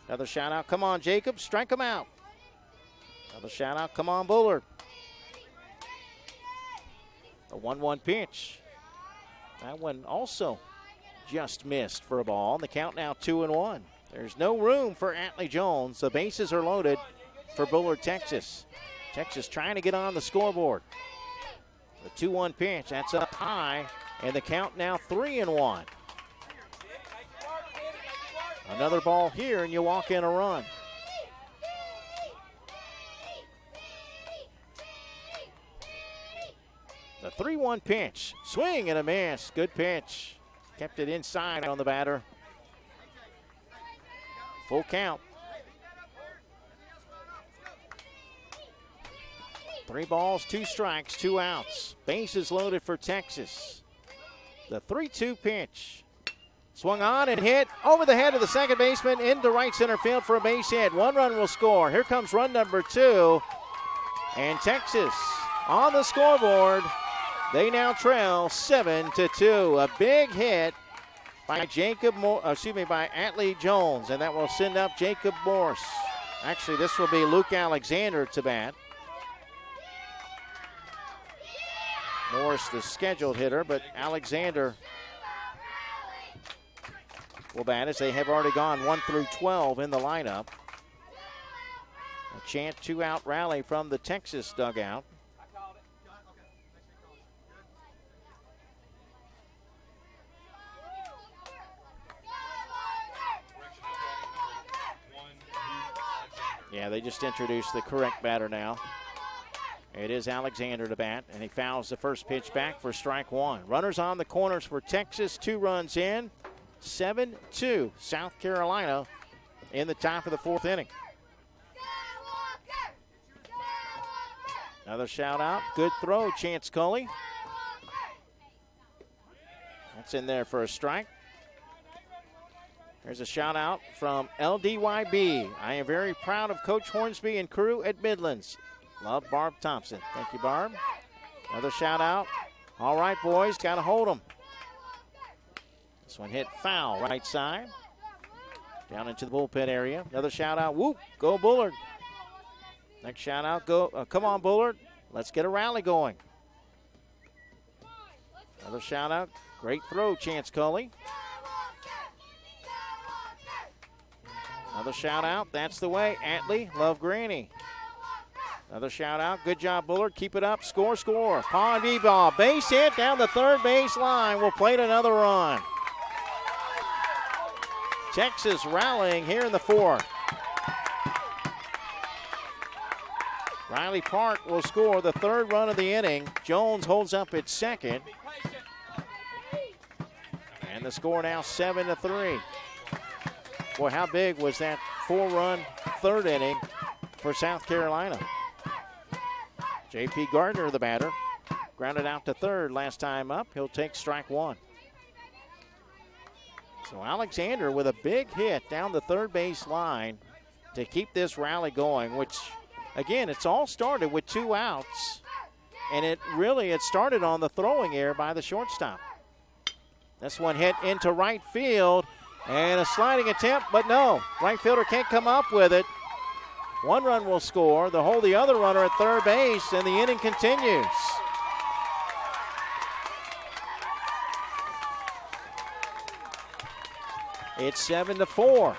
Another shout out. Come on, Jacob. Strike him out. Another shout out. Come on, Bullard. The 1-1 pitch. That one also just missed for a ball. The count now 2-1. There's no room for Atlee Jones. The bases are loaded. for Bullard, Texas. Texas trying to get on the scoreboard. The 2-1 pitch, that's up high, and the count now 3-1. Another ball here, and you walk in a run. The 3-1 pitch, swing and a miss. Good pitch. Kept it inside on the batter. Full count. 3 balls, 2 strikes, 2 outs. Bases loaded for Texas. The 3-2 pitch. Swung on and hit over the head of the second baseman into right center field for a base hit. 1 run will score. Here comes run number 2. And Texas on the scoreboard. They now trail 7-2. A big hit by by Atlee Jones, and that will send up Jacob Morse. Actually, this will be Luke Alexander to bat. Morse, the scheduled hitter, but Alexander will bat as they have already gone 1 through 12 in the lineup. A chant 2-out rally from the Texas dugout. Yeah, they just introduced the correct batter now. It is Alexander to bat, and he fouls the first pitch back for strike 1. Runners on the corners for Texas, 2 runs in. 7-2, South Carolina in the top of the 4th inning. Another shout out. Good throw, Chance Cully. That's in there for a strike. There's a shout out from LDYB. I am very proud of Coach Hornsby and crew at Midlands. Love, Barb Thompson. Thank you, Barb. Another shout out. All right, boys, got to hold them. This one hit foul right side. Down into the bullpen area. Another shout out. Whoop, go Bullard. Next shout out, go. Come on, Bullard. Let's get a rally going. Another shout out. Great throw, Chance Cully. Another shout out. That's the way. Atlee, love Granny. Another shout out. Good job, Bullard. Keep it up. Score, score. Pond ball. Base hit down the third base line. We'll plate another run. Texas rallying here in the 4th. Riley Park will score the 3rd run of the inning. Jones holds up at second. And the score now 7-3. Boy, how big was that 4-run 3rd inning for South Carolina? J.P. Gardner, the batter, grounded out to 3rd last time up. He'll take strike 1. So Alexander with a big hit down the third base line to keep this rally going, which, again, it's all started with 2 outs. And it started on the throwing error by the shortstop. This one hit into right field. And a sliding attempt, but no. Right fielder can't come up with it. 1 run will score. They'll hold the other runner at third base, and the inning continues. It's 7-4.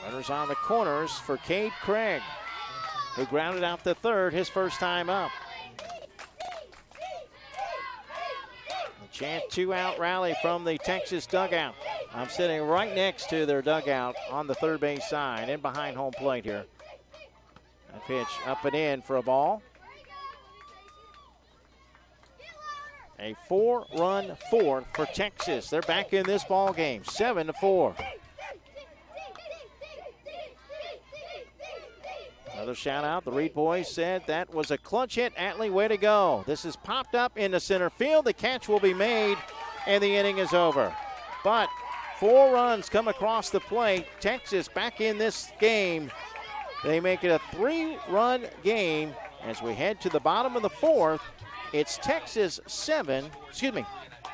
Runners on the corners for Cade Craig, who grounded out the 3rd his first time up. Chant 2-out rally from the Texas dugout. I'm sitting right next to their dugout on the third base side and behind home plate here. A pitch up and in for a ball. A 4-run 4th for Texas. They're back in this ball game, 7-4. Another shout out. The Reed boys said that was a clutch hit. Atlee, way to go. This is popped up into center field. The catch will be made, and the inning is over. But 4 runs come across the plate. Texas back in this game. They make it a 3-run game as we head to the bottom of the 4th. It's Texas 7. Excuse me.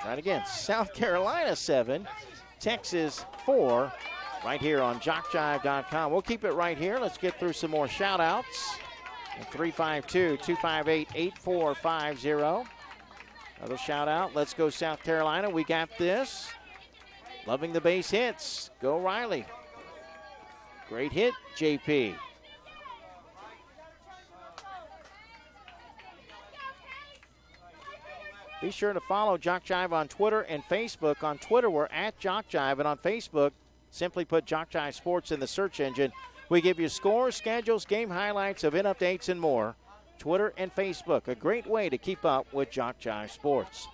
Try it again. South Carolina 7. Texas 4. Right here on JockJive.com. We'll keep it right here. Let's get through some more shout-outs. 352-258-8450. Another shout-out. Let's go South Carolina. We got this. Loving the base hits. Go Riley. Great hit, JP. Be sure to follow JockJive on Twitter and Facebook. On Twitter, we're at JockJive, and on Facebook, simply put JockJive Sports in the search engine. We give you scores, schedules, game highlights, event updates, and more. Twitter and Facebook, a great way to keep up with JockJive Sports.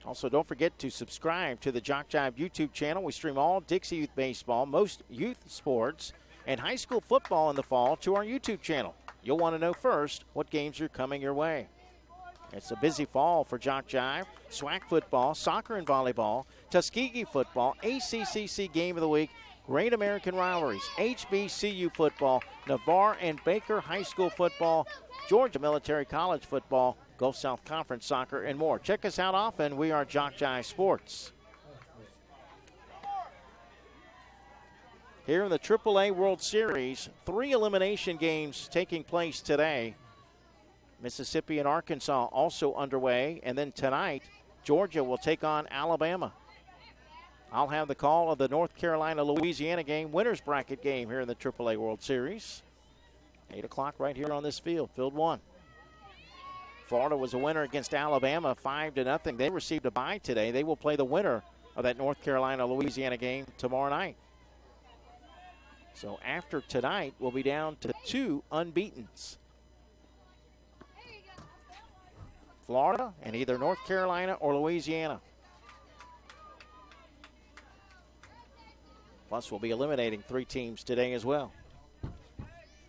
Also, don't forget to subscribe to the JockJive YouTube channel. We stream all Dixie Youth Baseball, most youth sports, and high school football in the fall to our YouTube channel. You'll want to know first what games are coming your way. It's a busy fall for JockJive. SWAC football, soccer and volleyball, Tuskegee football, ACCC Game of the Week, Great American Rivalries, HBCU football, Navarre and Baker High School football, Georgia Military College football, Gulf South Conference soccer, and more. Check us out often. We are JockJive Sports. Here in the AAA World Series, 3 elimination games taking place today. Mississippi and Arkansas also underway. And then tonight, Georgia will take on Alabama. I'll have the call of the North Carolina-Louisiana game, winner's bracket game here in the AAA World Series. 8 o'clock right here on this field, field 1. Florida was a winner against Alabama, 5-0. They received a bye today. They will play the winner of that North Carolina-Louisiana game tomorrow night. So after tonight, we'll be down to 2 unbeatens. Florida and either North Carolina or Louisiana. Plus, we'll be eliminating 3 teams today as well.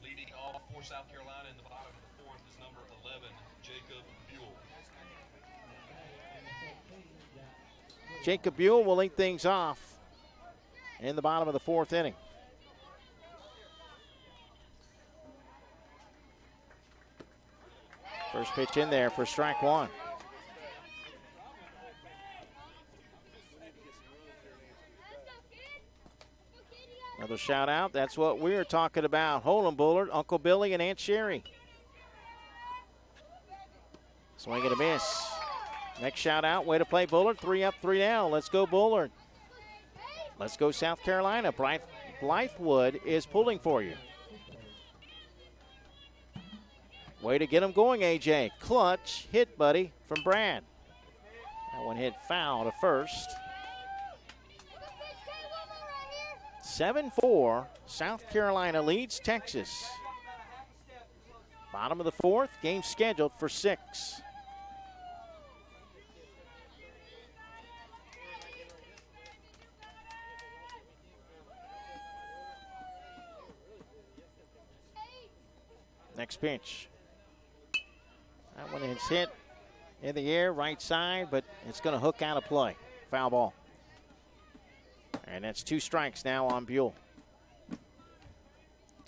Leading off for South Carolina in the bottom of the 4th is number 11, Jacob Buell. Jacob Buell will lead things off in the bottom of the 4th inning. First pitch in there for strike 1. Another shout out. That's what we were talking about. Holden Bullard, Uncle Billy, and Aunt Sherry. Swing and a miss. Next shout out. Way to play, Bullard. 3 up, 3 down. Let's go, Bullard. Let's go, South Carolina. Blythewood is pulling for you. Way to get him going, AJ. Clutch hit, buddy, from Brad. That one hit foul to first. 7-4, South Carolina leads Texas. Bottom of the 4th, game scheduled for 6. Next pitch. That one is hit in the air, right side, but it's going to hook out of play. Foul ball. And that's 2 strikes now on Buell.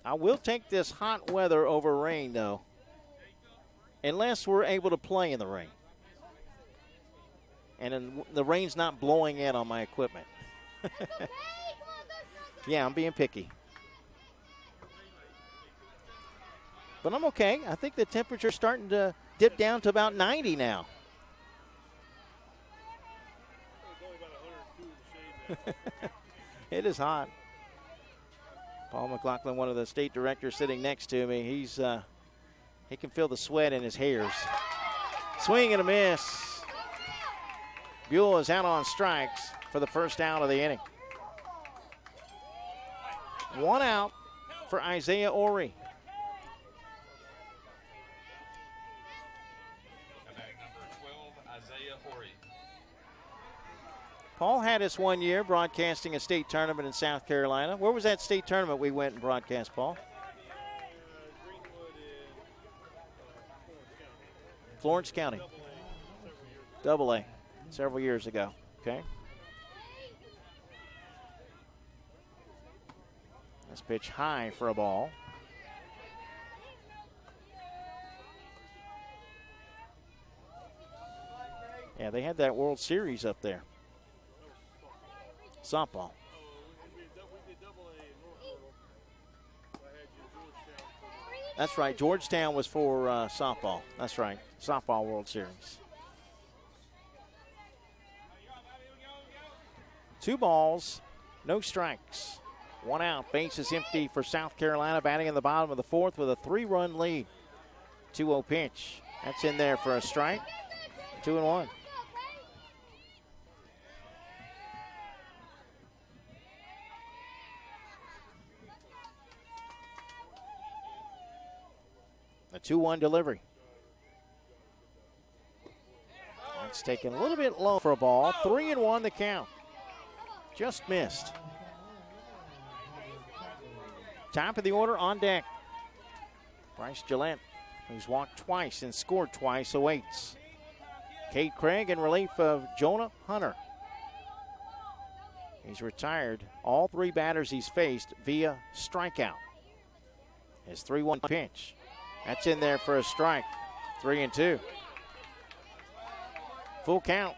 I will take this hot weather over rain, though, unless we're able to play in the rain. And the rain's not blowing in on my equipment. Yeah, I'm being picky. But I'm okay. I think the temperature's starting to dip down to about 90 now. It is hot. Paul McLaughlin, one of the state directors sitting next to me, he can feel the sweat in his hairs. Swing and a miss. Buell is out on strikes for the first out of the inning. 1 out for Isaiah Ori. Paul had us 1 year broadcasting a state tournament in South Carolina. Where was that state tournament we went and broadcast, Paul? Florence County. AA. Several years ago. Okay. This pitch high for a ball. Yeah, they had that World Series up there. Softball. That's right. Georgetown was for softball. That's right. Softball World Series. 2 balls, no strikes. 1 out. Base is empty for South Carolina, batting in the bottom of the 4th with a 3-run lead. 2-0 pitch. That's in there for a strike. 2-1. A 2-1 delivery. That's taken a little bit low for a ball. 3-1 the count. Just missed. Top of the order on deck. Bryce Gillette, who's walked twice and scored twice, awaits. Cade Craig in relief of Jonah Hunter. He's retired all 3 batters he's faced via strikeout. His 3-1 pitch. That's in there for a strike. 3-2. Full count.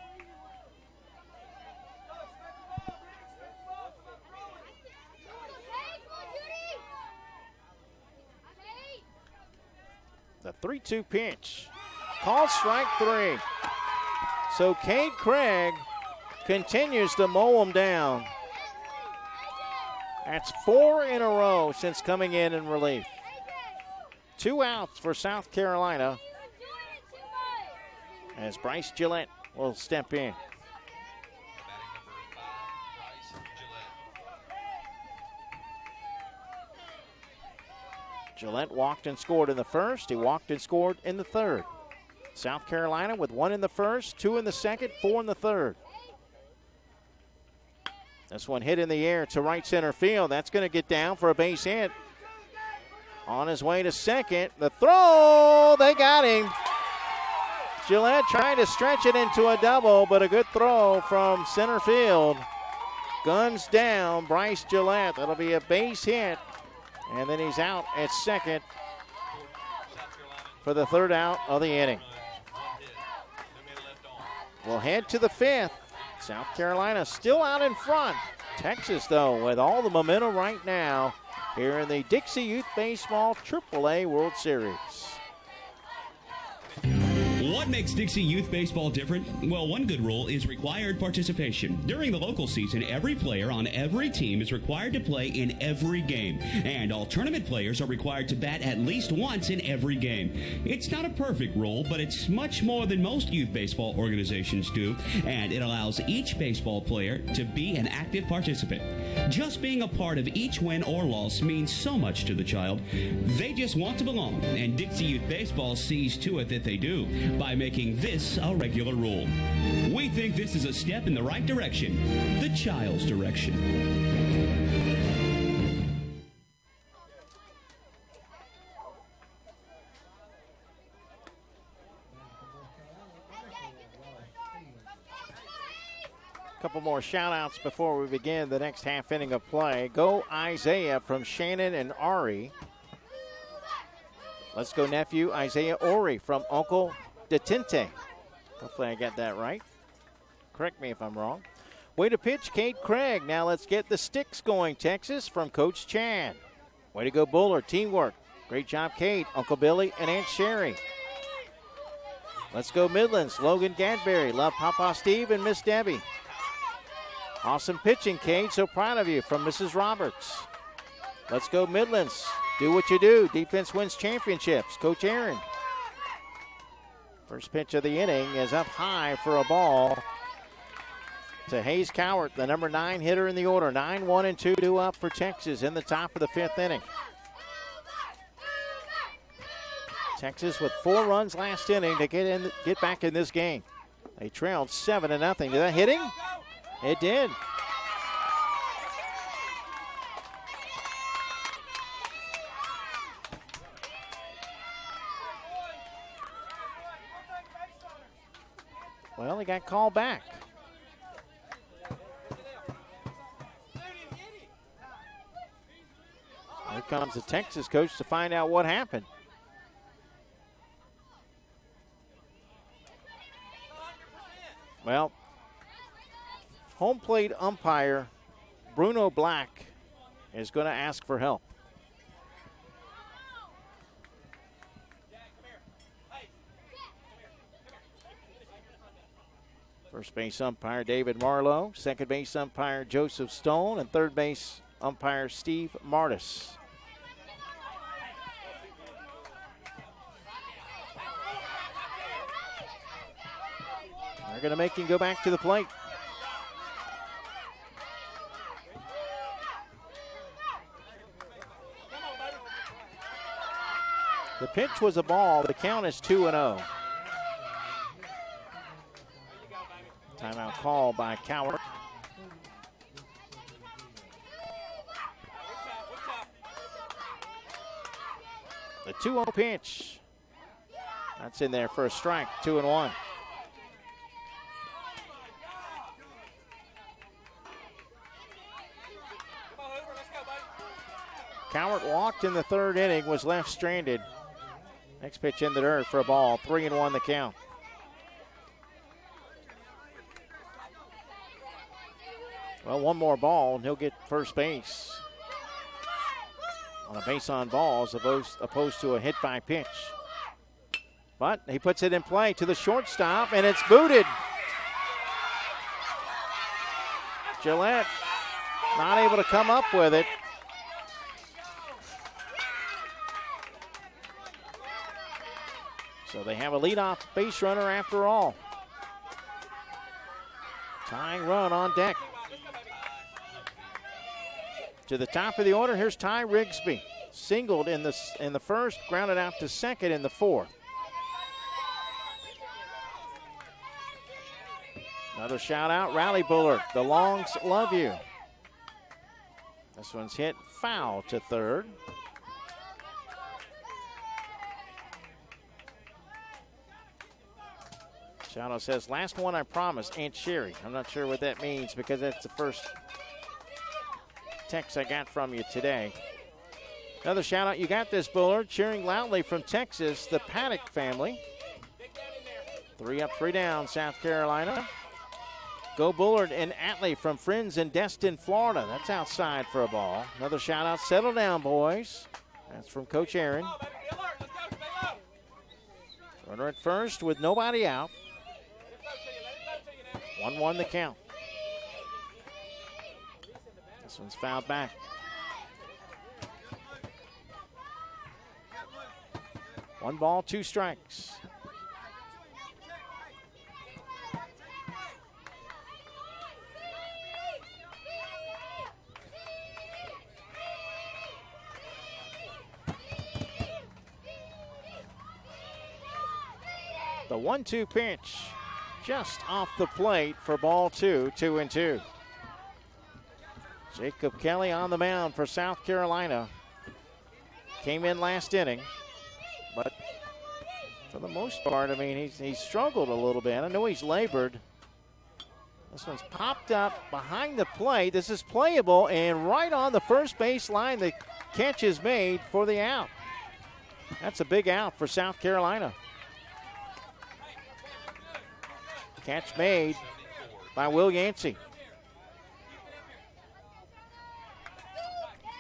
The 3-2 pitch. Called strike 3. So Cade Craig continues to mow him down. That's 4 in a row since coming in relief. 2 outs for South Carolina as Bryce Gillette will step in. Gillette walked and scored in the first. He walked and scored in the third. South Carolina with 1 in the first, 2 in the second, 4 in the third. This one hit in the air to right center field. That's going to get down for a base hit. On his way to second. The throw, they got him. Gillette trying to stretch it into a double, but a good throw from center field. Guns down, Bryce Gillette. That'll be a base hit. And then he's out at second for the 3rd out of the inning. We'll head to the 5th. South Carolina still out in front. Texas, though, with all the momentum right now here in the Dixie Youth Baseball AAA World Series. What makes Dixie Youth Baseball different? Well, one good rule is required participation. During the local season, every player on every team is required to play in every game, and all tournament players are required to bat at least once in every game. It's not a perfect rule, but it's much more than most youth baseball organizations do, and it allows each baseball player to be an active participant. Just being a part of each win or loss means so much to the child. They just want to belong, and Dixie Youth Baseball sees to it that they do by making this a regular rule. We think this is a step in the right direction, the child's direction. Couple more shout-outs before we begin the next half inning of play. Go Isaiah from Shannon and Ari. Let's go nephew Isaiah Ori from Uncle Detente. Hopefully I got that right. Correct me if I'm wrong. Way to pitch, Cade Craig. Now let's get the sticks going, Texas, from Coach Chad. Way to go, Buller. Teamwork. Great job, Cade, Uncle Billy, and Aunt Sherry. Let's go Midlands. Logan Gadberry. Love Papa Steve and Miss Debbie. Awesome pitching, Cade. So proud of you, from Mrs. Roberts. Let's go Midlands. Do what you do. Defense wins championships. Coach Aaron. First pitch of the inning is up high for a ball to Hayes Cowart, the number 9 hitter in the order. 9-1-2 up for Texas in the top of the 5th inning. Texas with 4 runs last inning to get back in this game. They trailed 7-0. Did that hit him? It did. Well, he got called back. Here comes the Texas coach to find out what happened. Well, home plate umpire Bruno Black is going to ask for help. First base umpire David Marlowe, second base umpire Joseph Stone, and third base umpire Steve Martis. They're going to make him go back to the plate. The pitch was a ball. The count is 2-0. Timeout call by Cowart. The 2-0 pitch. That's in there for a strike, 2-1. Cowart walked in the third inning, was left stranded. Next pitch in the dirt for a ball, 3-1 the count. Well, one more ball and he'll get first base on a base on ball as opposed to a hit by pitch. But he puts it in play to the shortstop and it's booted. Gillette not able to come up with it. So they have a leadoff base runner after all. Tying run on deck. To the top of the order, here's Ty Rigsby. Singled in the first, grounded out to second in the fourth. Another shout out, Rally Bullard. The Longs love you. This one's hit foul to third. Shout out says, last one I promised, Aunt Sherry. I'm not sure what that means because that's the first text I got from you today. Another shout out, you got this, Bullard. Cheering loudly from Texas, the Paddock family. 3 up, 3 down, South Carolina. Go Bullard and Atlee from friends in Destin, Florida. That's outside for a ball. Another shout out, settle down, boys. That's from Coach Aaron. Runner at first with nobody out. 1-1 the count. This one's fouled back. One ball, 2 strikes. The 1-2 pitch just off the plate for ball 2, 2-2. Jacob Kelly on the mound for South Carolina. Came in last inning, but for the most part, I mean, he's struggled a little bit. I know he's labored. This one's popped up behind the plate. This is playable, and right on the first base line, the catch is made for the out. That's a big out for South Carolina. Catch made by Will Yancey.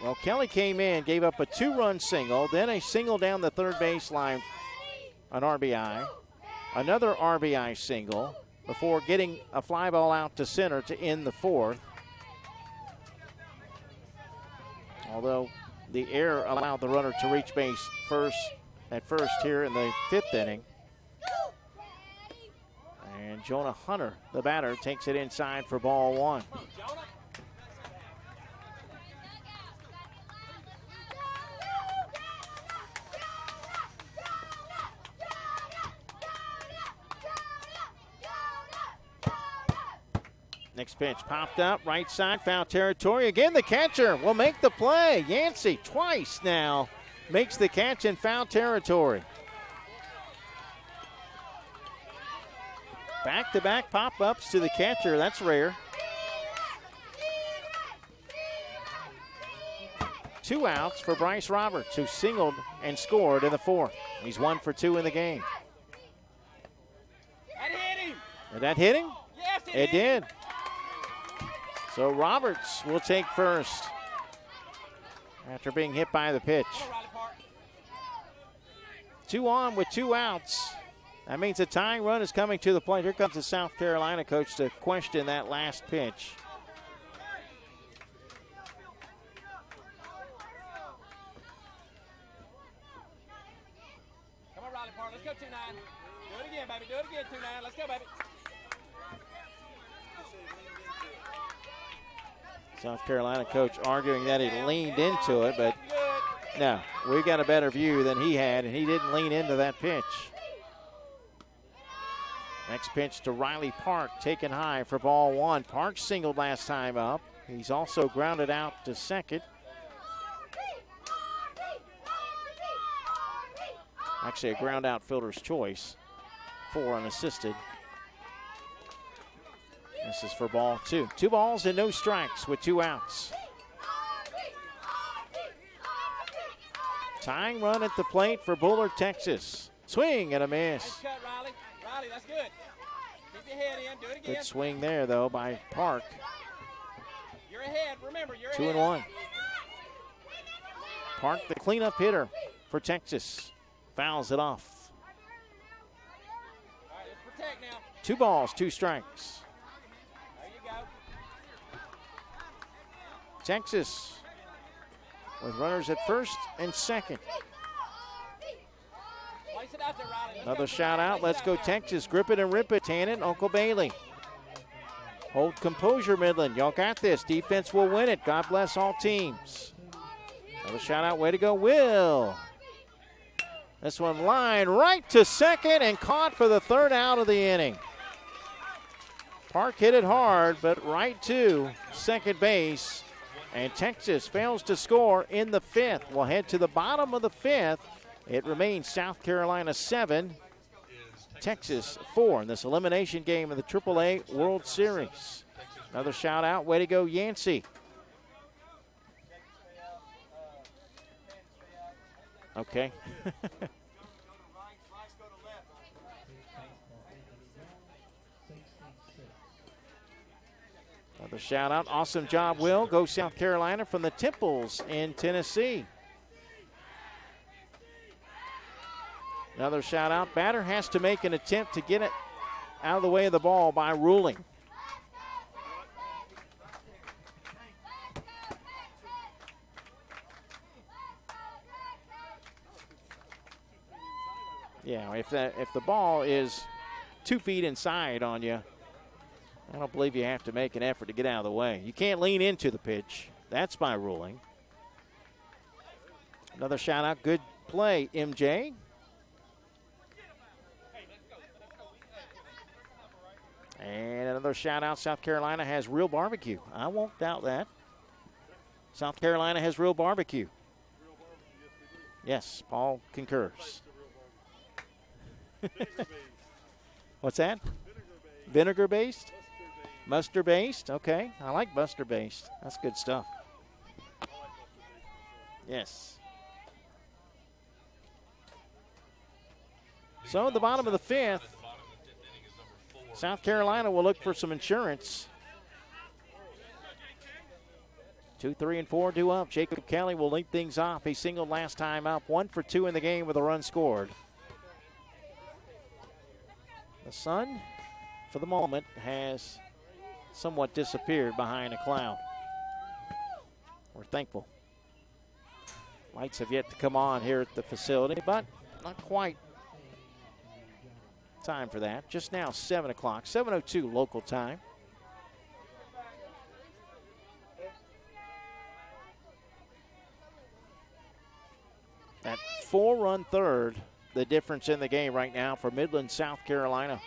Well, Kelly came in, gave up a 2-run single, then a single down the third base line, an RBI, another RBI single before getting a fly ball out to center to end the fourth. Although the error allowed the runner to reach base at first here in the 5th inning. And Jonah Hunter, the batter, takes it inside for ball 1. Next pitch popped up, right side, foul territory. Again, the catcher will make the play. Yancey twice now makes the catch in foul territory. Back-to-back pop-ups to the catcher. That's rare. 2 outs for Bryce Roberts, who singled and scored in the 4th. He's 1 for 2 in the game. That hit him. Did that hit him? Yes, it did. So Roberts will take first after being hit by the pitch. 2 on with 2 outs That means a tying run is coming to the plate. Here comes the South Carolina coach to question that last pitch. Come on, Riley Park. Let's go 2-9. Do it again, baby. Do it again, 2-9. Let's go, baby. South Carolina coach arguing that he leaned into it, but no, we got a better view than he had, and he didn't lean into that pitch. Next pitch to Riley Park, taken high for ball one. Park singled last time up. He's also grounded out to second. Actually, a ground out fielder's choice. 4 unassisted. This is for ball 2. 2 balls and no strikes with 2 outs. Tying run at the plate for Bullard, Texas. Swing and a miss. Nice cut, Riley. Riley, that's good. Keep your head in. Do it again. Good swing there, though, by Park. You're ahead. Remember, you're 2 ahead. and 1. Park, the cleanup hitter for Texas. Fouls it off. All right, let's protect now. 2 balls, 2 strikes. There you go. Texas with runners at first and second. Place it out there, Riley. Let's Another go. shout out. Place Let's it go out now. Texas. Grip it and rip it. Tannen, Uncle Bailey. Hold composure, Midland. Y'all got this. Defense will win it. God bless all teams. Another shout out. Way to go, Will. This one line right to second and caught for the 3rd out of the inning. Park hit it hard, but right to second base. And Texas fails to score in the 5th. We'll head to the bottom of the 5th. It remains South Carolina 7, Texas 4 in this elimination game of the AAA World Series. Another shout out. Way to go, Yancey. Okay. Another shout out. Awesome job, Will. Go South Carolina from the Temples in Tennessee. Another shout out. Batter has to make an attempt to get it out of the way of the ball by ruling. Yeah, if the ball is 2 feet inside on you, I don't believe you have to make an effort to get out of the way. You can't lean into the pitch. That's by ruling. Another shout out. Good play, MJ. And another shout out. South Carolina has real barbecue. I won't doubt that. South Carolina has real barbecue. Yes, Paul concurs. What's that? Vinegar based? Mustard based? Okay. I like mustard based. That's good stuff. Yes. So at the bottom of the 5th, South Carolina will look for some insurance. 2, 3, and 4 due up. Jacob Kelly will lead things off. He singled last time up. 1 for 2 in the game with a run scored. The sun, for the moment, has somewhat disappeared behind a cloud. We're thankful. Lights have yet to come on here at the facility, but not quite time for that. Just now, 7 o'clock, 7:02 local time. That 4-run third, the difference in the game right now for Midland, South Carolina.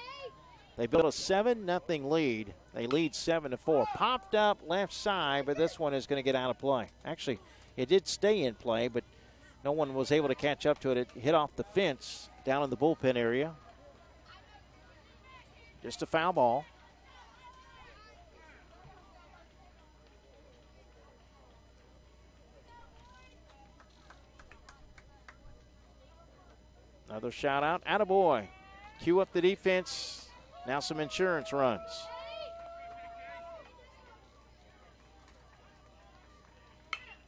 They built a 7-0 lead. They lead 7-4. Popped up left side, but this one is going to get out of play. Actually, it did stay in play, but no one was able to catch up to it. It hit off the fence down in the bullpen area. Just a foul ball. Another shout out. Attaboy. Cue up the defense. Now some insurance runs.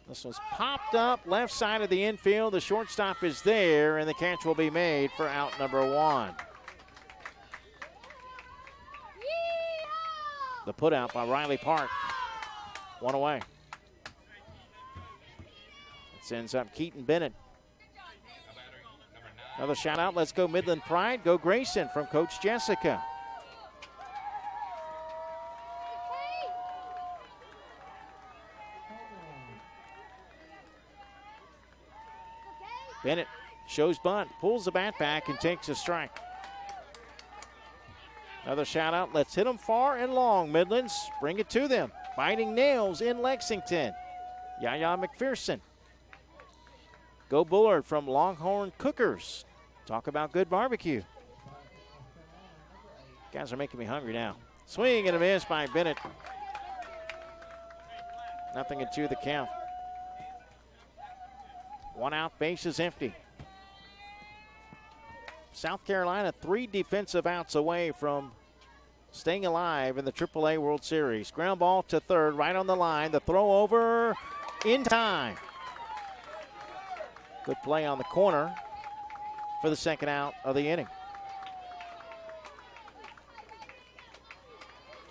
This was popped up left side of the infield. The shortstop is there, and the catch will be made for out number 1. The put out by Riley Park. One away. It sends up Keaton Bennett. Another shout out. Let's go Midland Pride. Go Grayson from Coach Jessica. Bennett shows bunt, pulls the bat back, and takes a strike. Another shout out. Let's hit them far and long, Midlands. Bring it to them. Biting nails in Lexington. Yaya McPherson. Go Bullard from Longhorn Cookers. Talk about good barbecue. Guys are making me hungry now. Swing and a miss by Bennett. Nothing in two the count. One out, base is empty. South Carolina 3 defensive outs away from staying alive in the AAA World Series. Ground ball to third, right on the line. The throw over in time. Good play on the corner for the second out of the inning.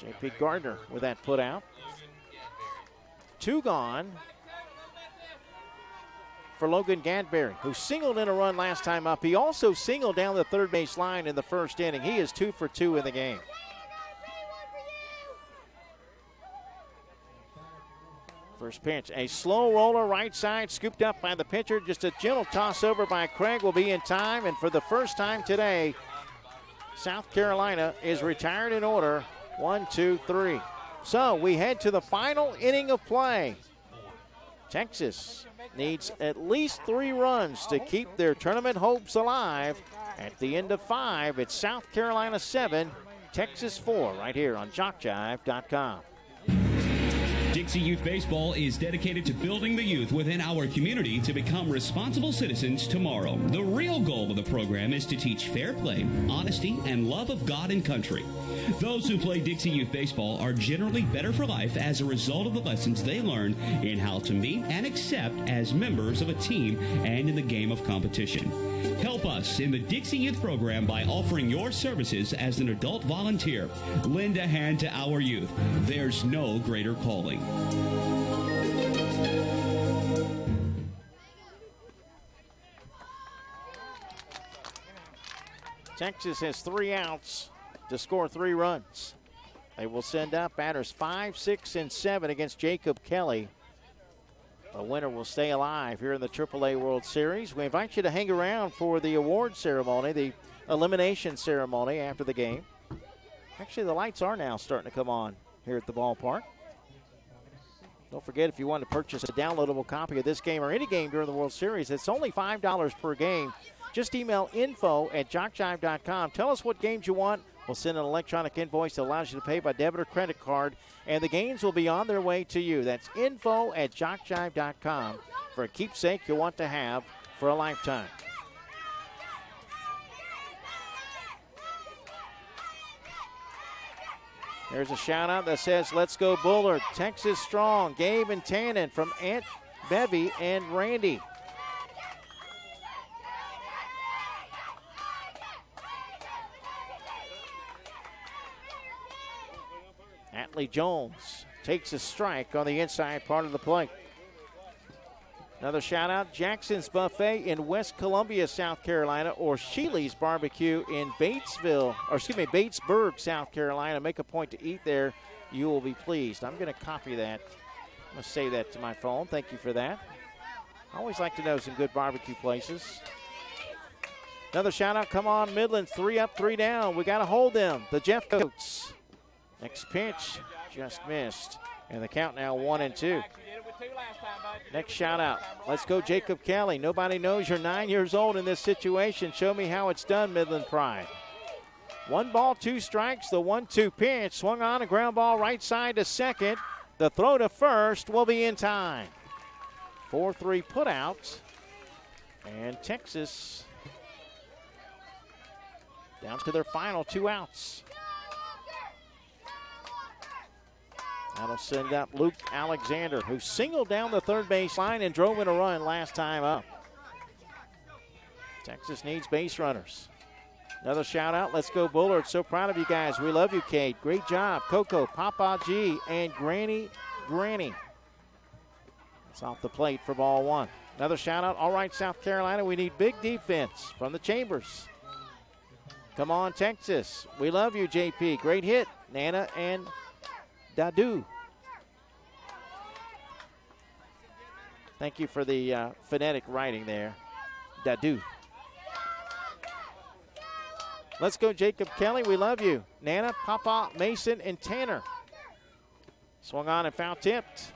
J.P. Gardner with that put out. 2 gone for Logan Gadberry, who singled in a run last time up. He also singled down the third base line in the first inning. He is 2 for 2 in the game. First pitch, a slow roller right side, scooped up by the pitcher. Just a gentle toss over by Craig will be in time. And for the first time today, South Carolina is retired in order. 1, 2, 3. So we head to the final inning of play. Texas needs at least 3 runs to keep their tournament hopes alive. At the end of 5, it's South Carolina 7, Texas 4, right here on JockJive.com. Dixie Youth Baseball is dedicated to building the youth within our community to become responsible citizens tomorrow. The real goal of the program is to teach fair play, honesty, and love of God and country. Those who play Dixie Youth Baseball are generally better for life as a result of the lessons they learn in how to meet and accept as members of a team and in the game of competition. Help us in the Dixie Youth program by offering your services as an adult volunteer. Lend a hand to our youth. There's no greater calling. Texas has 3 outs to score 3 runs. They will send up batters 5, 6, and 7 against Jacob Kelly. The winner will stay alive here in the AAA World Series. We invite you to hang around for the award ceremony, the elimination ceremony after the game. Actually, the lights are now starting to come on here at the ballpark. Don't forget, if you want to purchase a downloadable copy of this game or any game during the World Series, it's only $5 per game. Just email info@jockjive.com. Tell us what games you want. We'll send an electronic invoice that allows you to pay by debit or credit card, and the games will be on their way to you. That's info@jockjive.com for a keepsake you'll want to have for a lifetime. There's a shout out that says, let's go Bullard. Texas strong. Gabe and Tannen from Aunt Bevy and Randy. Atlee Jones takes a strike on the inside part of the plate. Another shout out, Jackson's Buffet in West Columbia, South Carolina, or Sheely's Barbecue in Batesburg, South Carolina. Make a point to eat there. You will be pleased. I'm going to copy that. I'm going to save that to my phone. Thank you for that. I always like to know some good barbecue places. Another shout out, come on, Midland, 3 up, 3 down. We got to hold them. The Jeff Coates. Next pitch, just missed. And the count now 1-2. Next shout out. Let's go Jacob Kelly. Nobody knows you're 9 years old in this situation. Show me how it's done, Midland Pride. 1 ball, 2 strikes. The 1-2 pitch. Swung on a ground ball right side to second. The throw to first will be in time. 4-3 put out. And Texas down to their final 2 outs. That'll send up Luke Alexander, who singled down the third base line and drove in a run last time up. Texas needs base runners. Another shout out. Let's go Bullard. So proud of you guys. We love you, Kate. Great job. Coco, Papa G, and Granny. It's off the plate for ball one. Another shout out. All right, South Carolina. We need big defense from the Chambers. Come on, Texas. We love you, JP. Great hit. Nana and Dadu. Thank you for the phonetic writing there. Dadu. Let's go, Jacob Kelly. We love you. Nana, Papa, Mason, and Tanner. Swung on and foul tipped.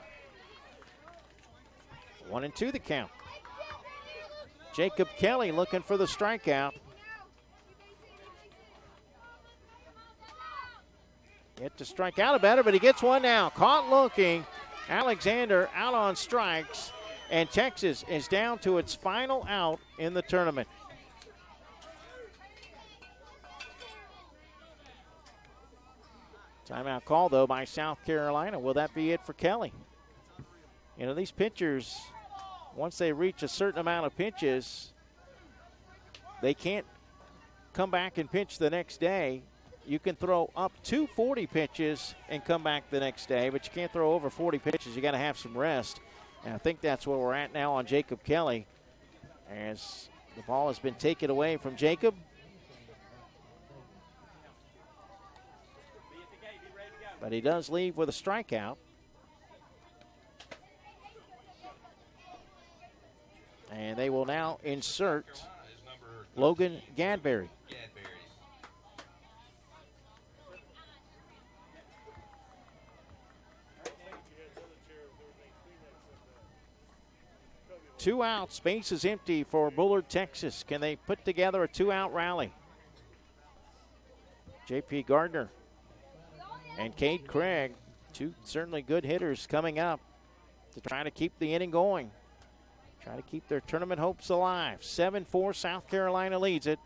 1-2 the count. Jacob Kelly looking for the strikeout. Get to strike out a better, but he gets one now. Caught looking. Alexander out on strikes. And Texas is down to its final out in the tournament. Timeout call, though, by South Carolina. Will that be it for Kelly? You know, these pitchers, once they reach a certain amount of pitches, they can't come back and pitch the next day. You can throw up to 40 pitches and come back the next day, but you can't throw over 40 pitches. You got to have some rest. And I think that's where we're at now on Jacob Kelly, as the ball has been taken away from Jacob. But he does leave with a strikeout. And they will now insert Logan Gadberry. 2 outs, space is empty for Bullard, Texas. Can they put together a 2-out rally? J.P. Gardner and Cade Craig, two certainly good hitters coming up to try to keep the inning going. Try to keep their tournament hopes alive. 7-4, South Carolina leads it.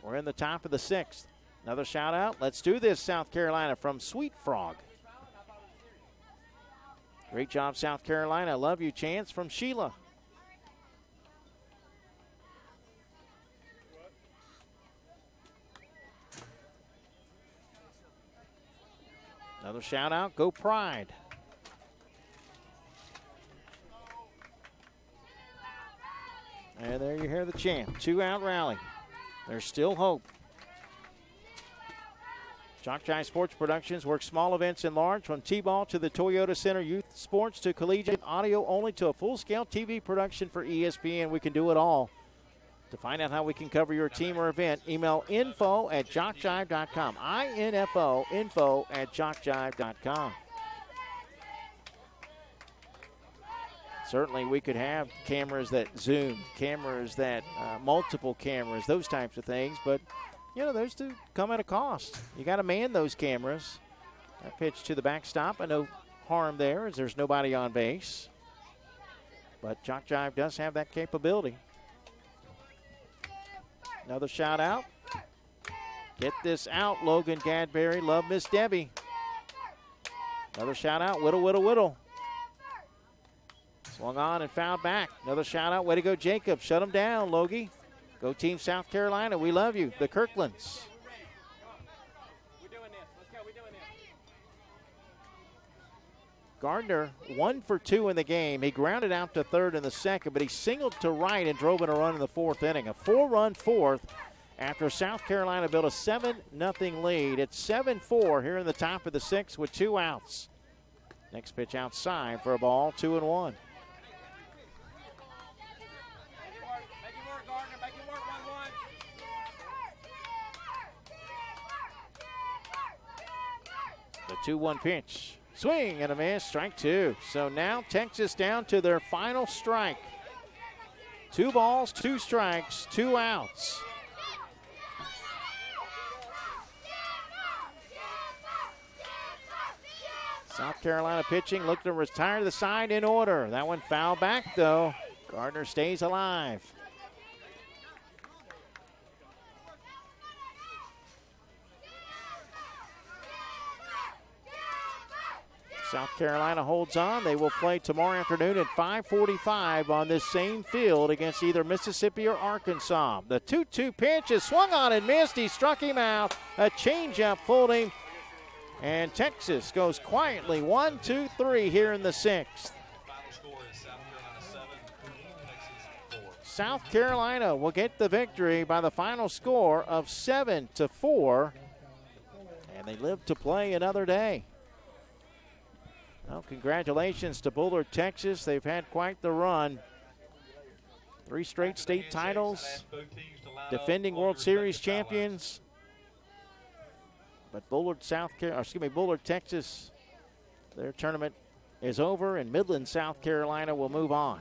We're in the top of the 6th. Another shout out. Let's do this, South Carolina, from Sweet Frog. Great job, South Carolina. Love you, Chance, from Sheila. Another shout out, go Pride. And there you hear the chant, 2-out rally. There's still hope. JockJive Sports Productions works small events and large, from T-ball to the Toyota Center Youth Sports to collegiate audio only to a full-scale TV production for ESPN. We can do it all. To find out how we can cover your team or event, email info@jockjive.com. INFO, info@jockjive.com. Certainly we could have cameras that zoom, cameras that multiple cameras, those types of things, but you know, those do come at a cost. You got to man those cameras. That pitch to the backstop, and no harm there as there's nobody on base. But JockJive does have that capability. Another shout out. Get this out, Logan Gadberry. Love Miss Debbie. Another shout out, Whittle. Swung on and fouled back. Another shout out, way to go, Jacob. Shut him down, Logie. Go Team South Carolina. We love you. The Kirklands. We're doing this. Let's go. We're doing this. Gardner 1 for 2 in the game. He grounded out to third in the second, but he singled to right and drove in a run in the 4th inning. A 4-run 4th after South Carolina built a 7-0 lead. It's 7-4 here in the top of the 6th with 2 outs. Next pitch outside for a ball, 2-1. The 2-1 pitch. Swing and a miss, strike 2. So now Texas down to their final strike. 2 balls, 2 strikes, 2 outs. South Carolina pitching, looking to retire the side in order. That one foul back, though. Gardner stays alive. South Carolina holds on. They will play tomorrow afternoon at 5:45 on this same field against either Mississippi or Arkansas. The 2-2 pitch is swung on and missed. He struck him out. A changeup fooled him. And Texas goes quietly 1-2-3 here in the sixth. Final score is South Carolina 7, Texas 4. South Carolina will get the victory by the final score of 7-4. And they live to play another day. Well, congratulations to Bullard, Texas. They've had quite the run. 3 straight state titles, defending World Series champions. But Bullard, Texas, their tournament is over, and Midland, South Carolina will move on.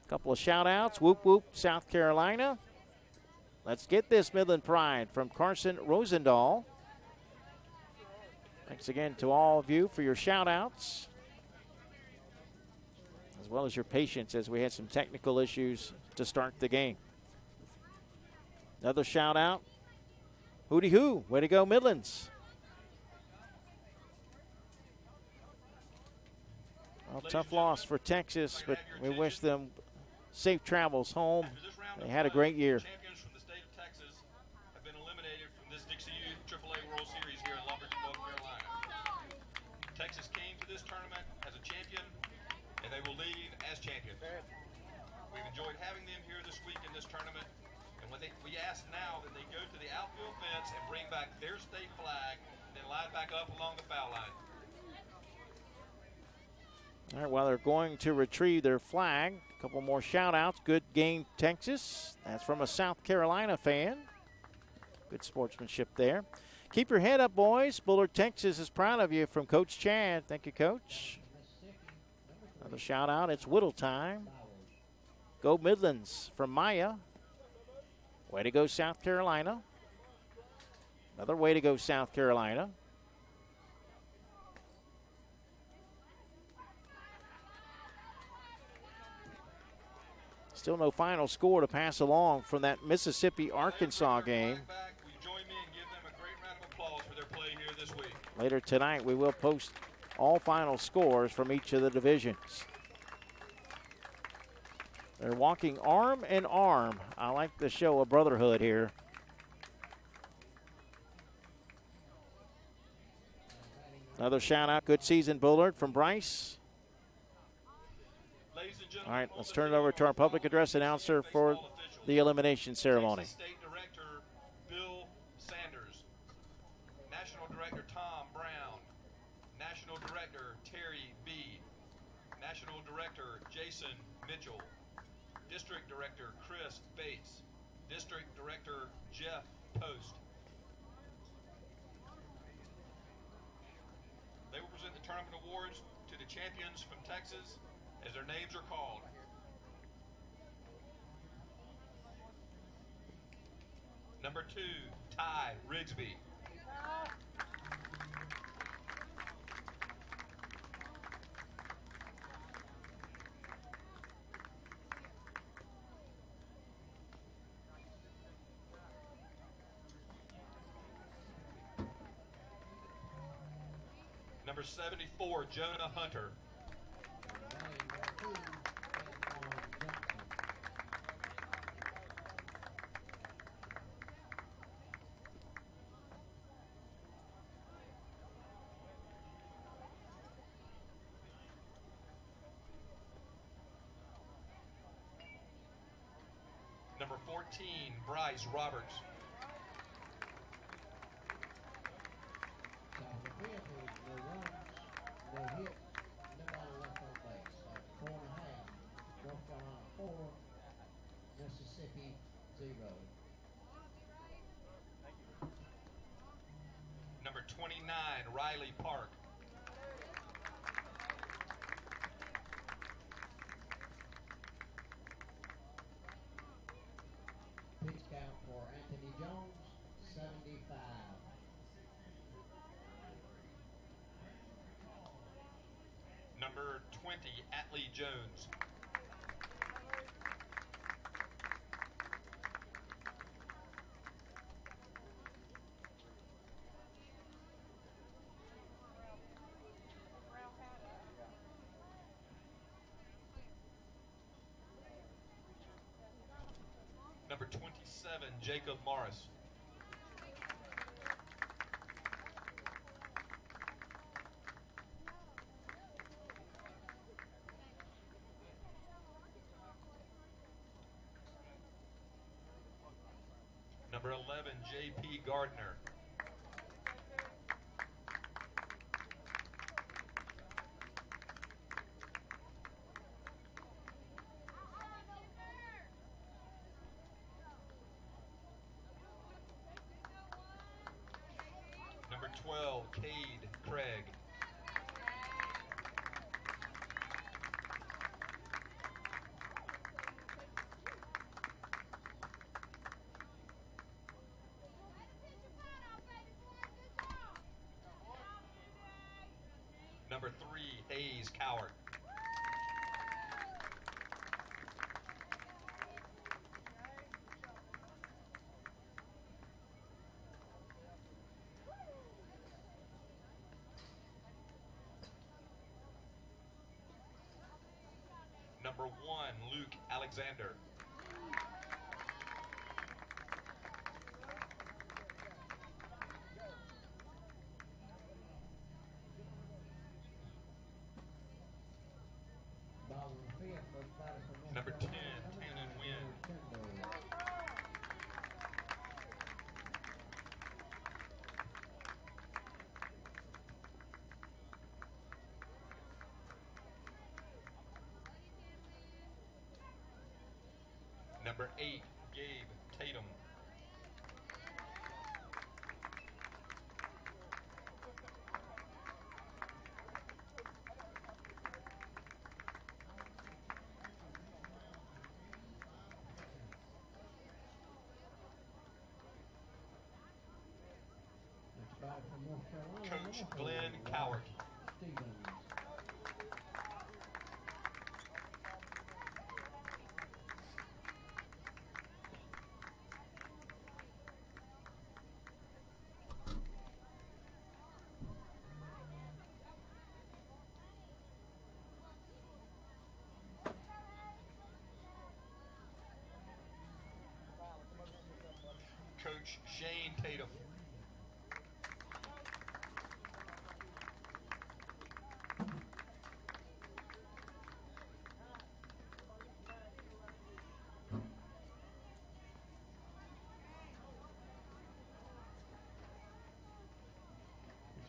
A couple of shout-outs. Whoop, whoop, South Carolina. Let's get this Midland pride from Carson Rosendahl. Thanks again to all of you for your shout-outs, as well as your patience as we had some technical issues to start the game. Another shout-out. Hooty hoo. Way to go, Midlands. Well, tough loss for Texas, but we wish them safe travels home. They had a great year. Champions from the state of Texas have been eliminated from this Dixie Youth AAA World Series here in Lumberton, North Carolina. Texas came to this tournament as a champion, and they will leave as champions. We've enjoyed having them here this week in this tournament, and we ask now that they go to the outfield fence and bring back their state flag, and then line back up along the foul line. All right, while they're going to retrieve their flag, a couple more shout-outs. Good game, Texas. That's from a South Carolina fan. Good sportsmanship there. Keep your head up, boys. Bullard, Texas is proud of you from Coach Chad. Thank you, Coach. Another shout-out. It's Whittle time. Go Midlands from Maya. Way to go, South Carolina. Another way to go, South Carolina. Still no final score to pass along from that Mississippi-Arkansas game. Later tonight, we will post all final scores from each of the divisions. They're walking arm in arm. I like the show of brotherhood here. Another shout out. Good season, Bullard, from Bryce. All right, let's turn it over to our public address announcer for the elimination ceremony. State Director Bill Sanders, National Director Tom Brown, National Director Terry B, National Director Jason Mitchell, District Director Chris Bates, District Director Jeff Post. They will present the tournament awards to the champions from Texas as their names are called. Number 2, Ty Rigsby. Number 74, Jonah Hunter. Number 14, Bryce Roberts. Mississippi 0. Number 29, Riley Park. Pitch count for Anthony Jones, 75. Number 20, Atlee Jones. 11, Jacob Morris. Number 11, J.P. Gardner. Number 12, Cade Craig. Number 3, Hayes Coward. Number 1, Luke Alexander. Number 10, Tannen Wynn. Number 8, Gabe Tatum. Coach Glenn Coward. Coach Shane Tatum.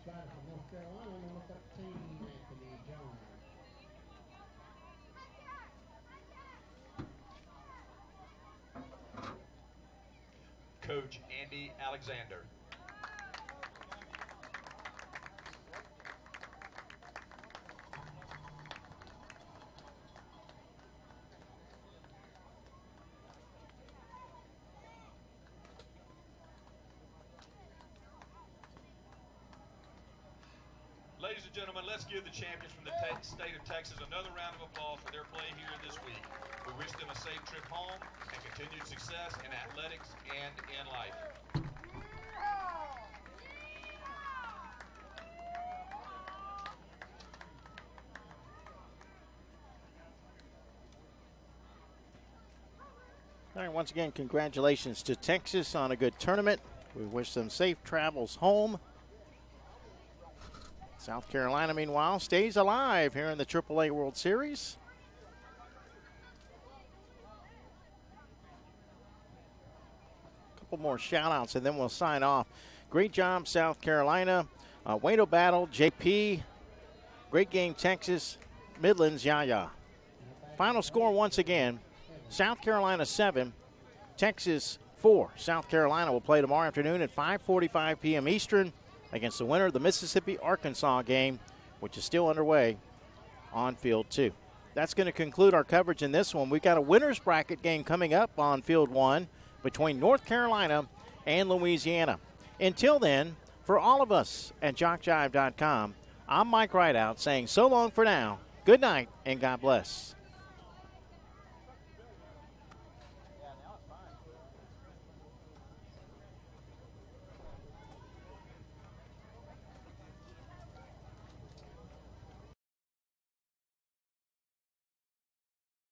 From North Carolina, number 13, Anthony Jones. Coach Andy Alexander. Ladies and gentlemen, let's give the champions from the state of Texas another round of applause for their play here this week. We wish them a safe trip home and continued success in athletics and in life. All right, once again, congratulations to Texas on a good tournament. We wish them safe travels home. South Carolina, meanwhile, stays alive here in the AAA World Series. A couple more shout-outs, and then we'll sign off. Great job, South Carolina. Waito Battle, JP. Great game, Texas. Midlands, Yaya. Final score once again, South Carolina 7, Texas 4. South Carolina will play tomorrow afternoon at 5:45 p.m. Eastern against the winner of the Mississippi-Arkansas game, which is still underway on Field 2. That's going to conclude our coverage in this one. We've got a winner's bracket game coming up on Field 1 between North Carolina and Louisiana. Until then, for all of us at JockJive.com, I'm Mike Rideout saying so long for now, good night, and God bless.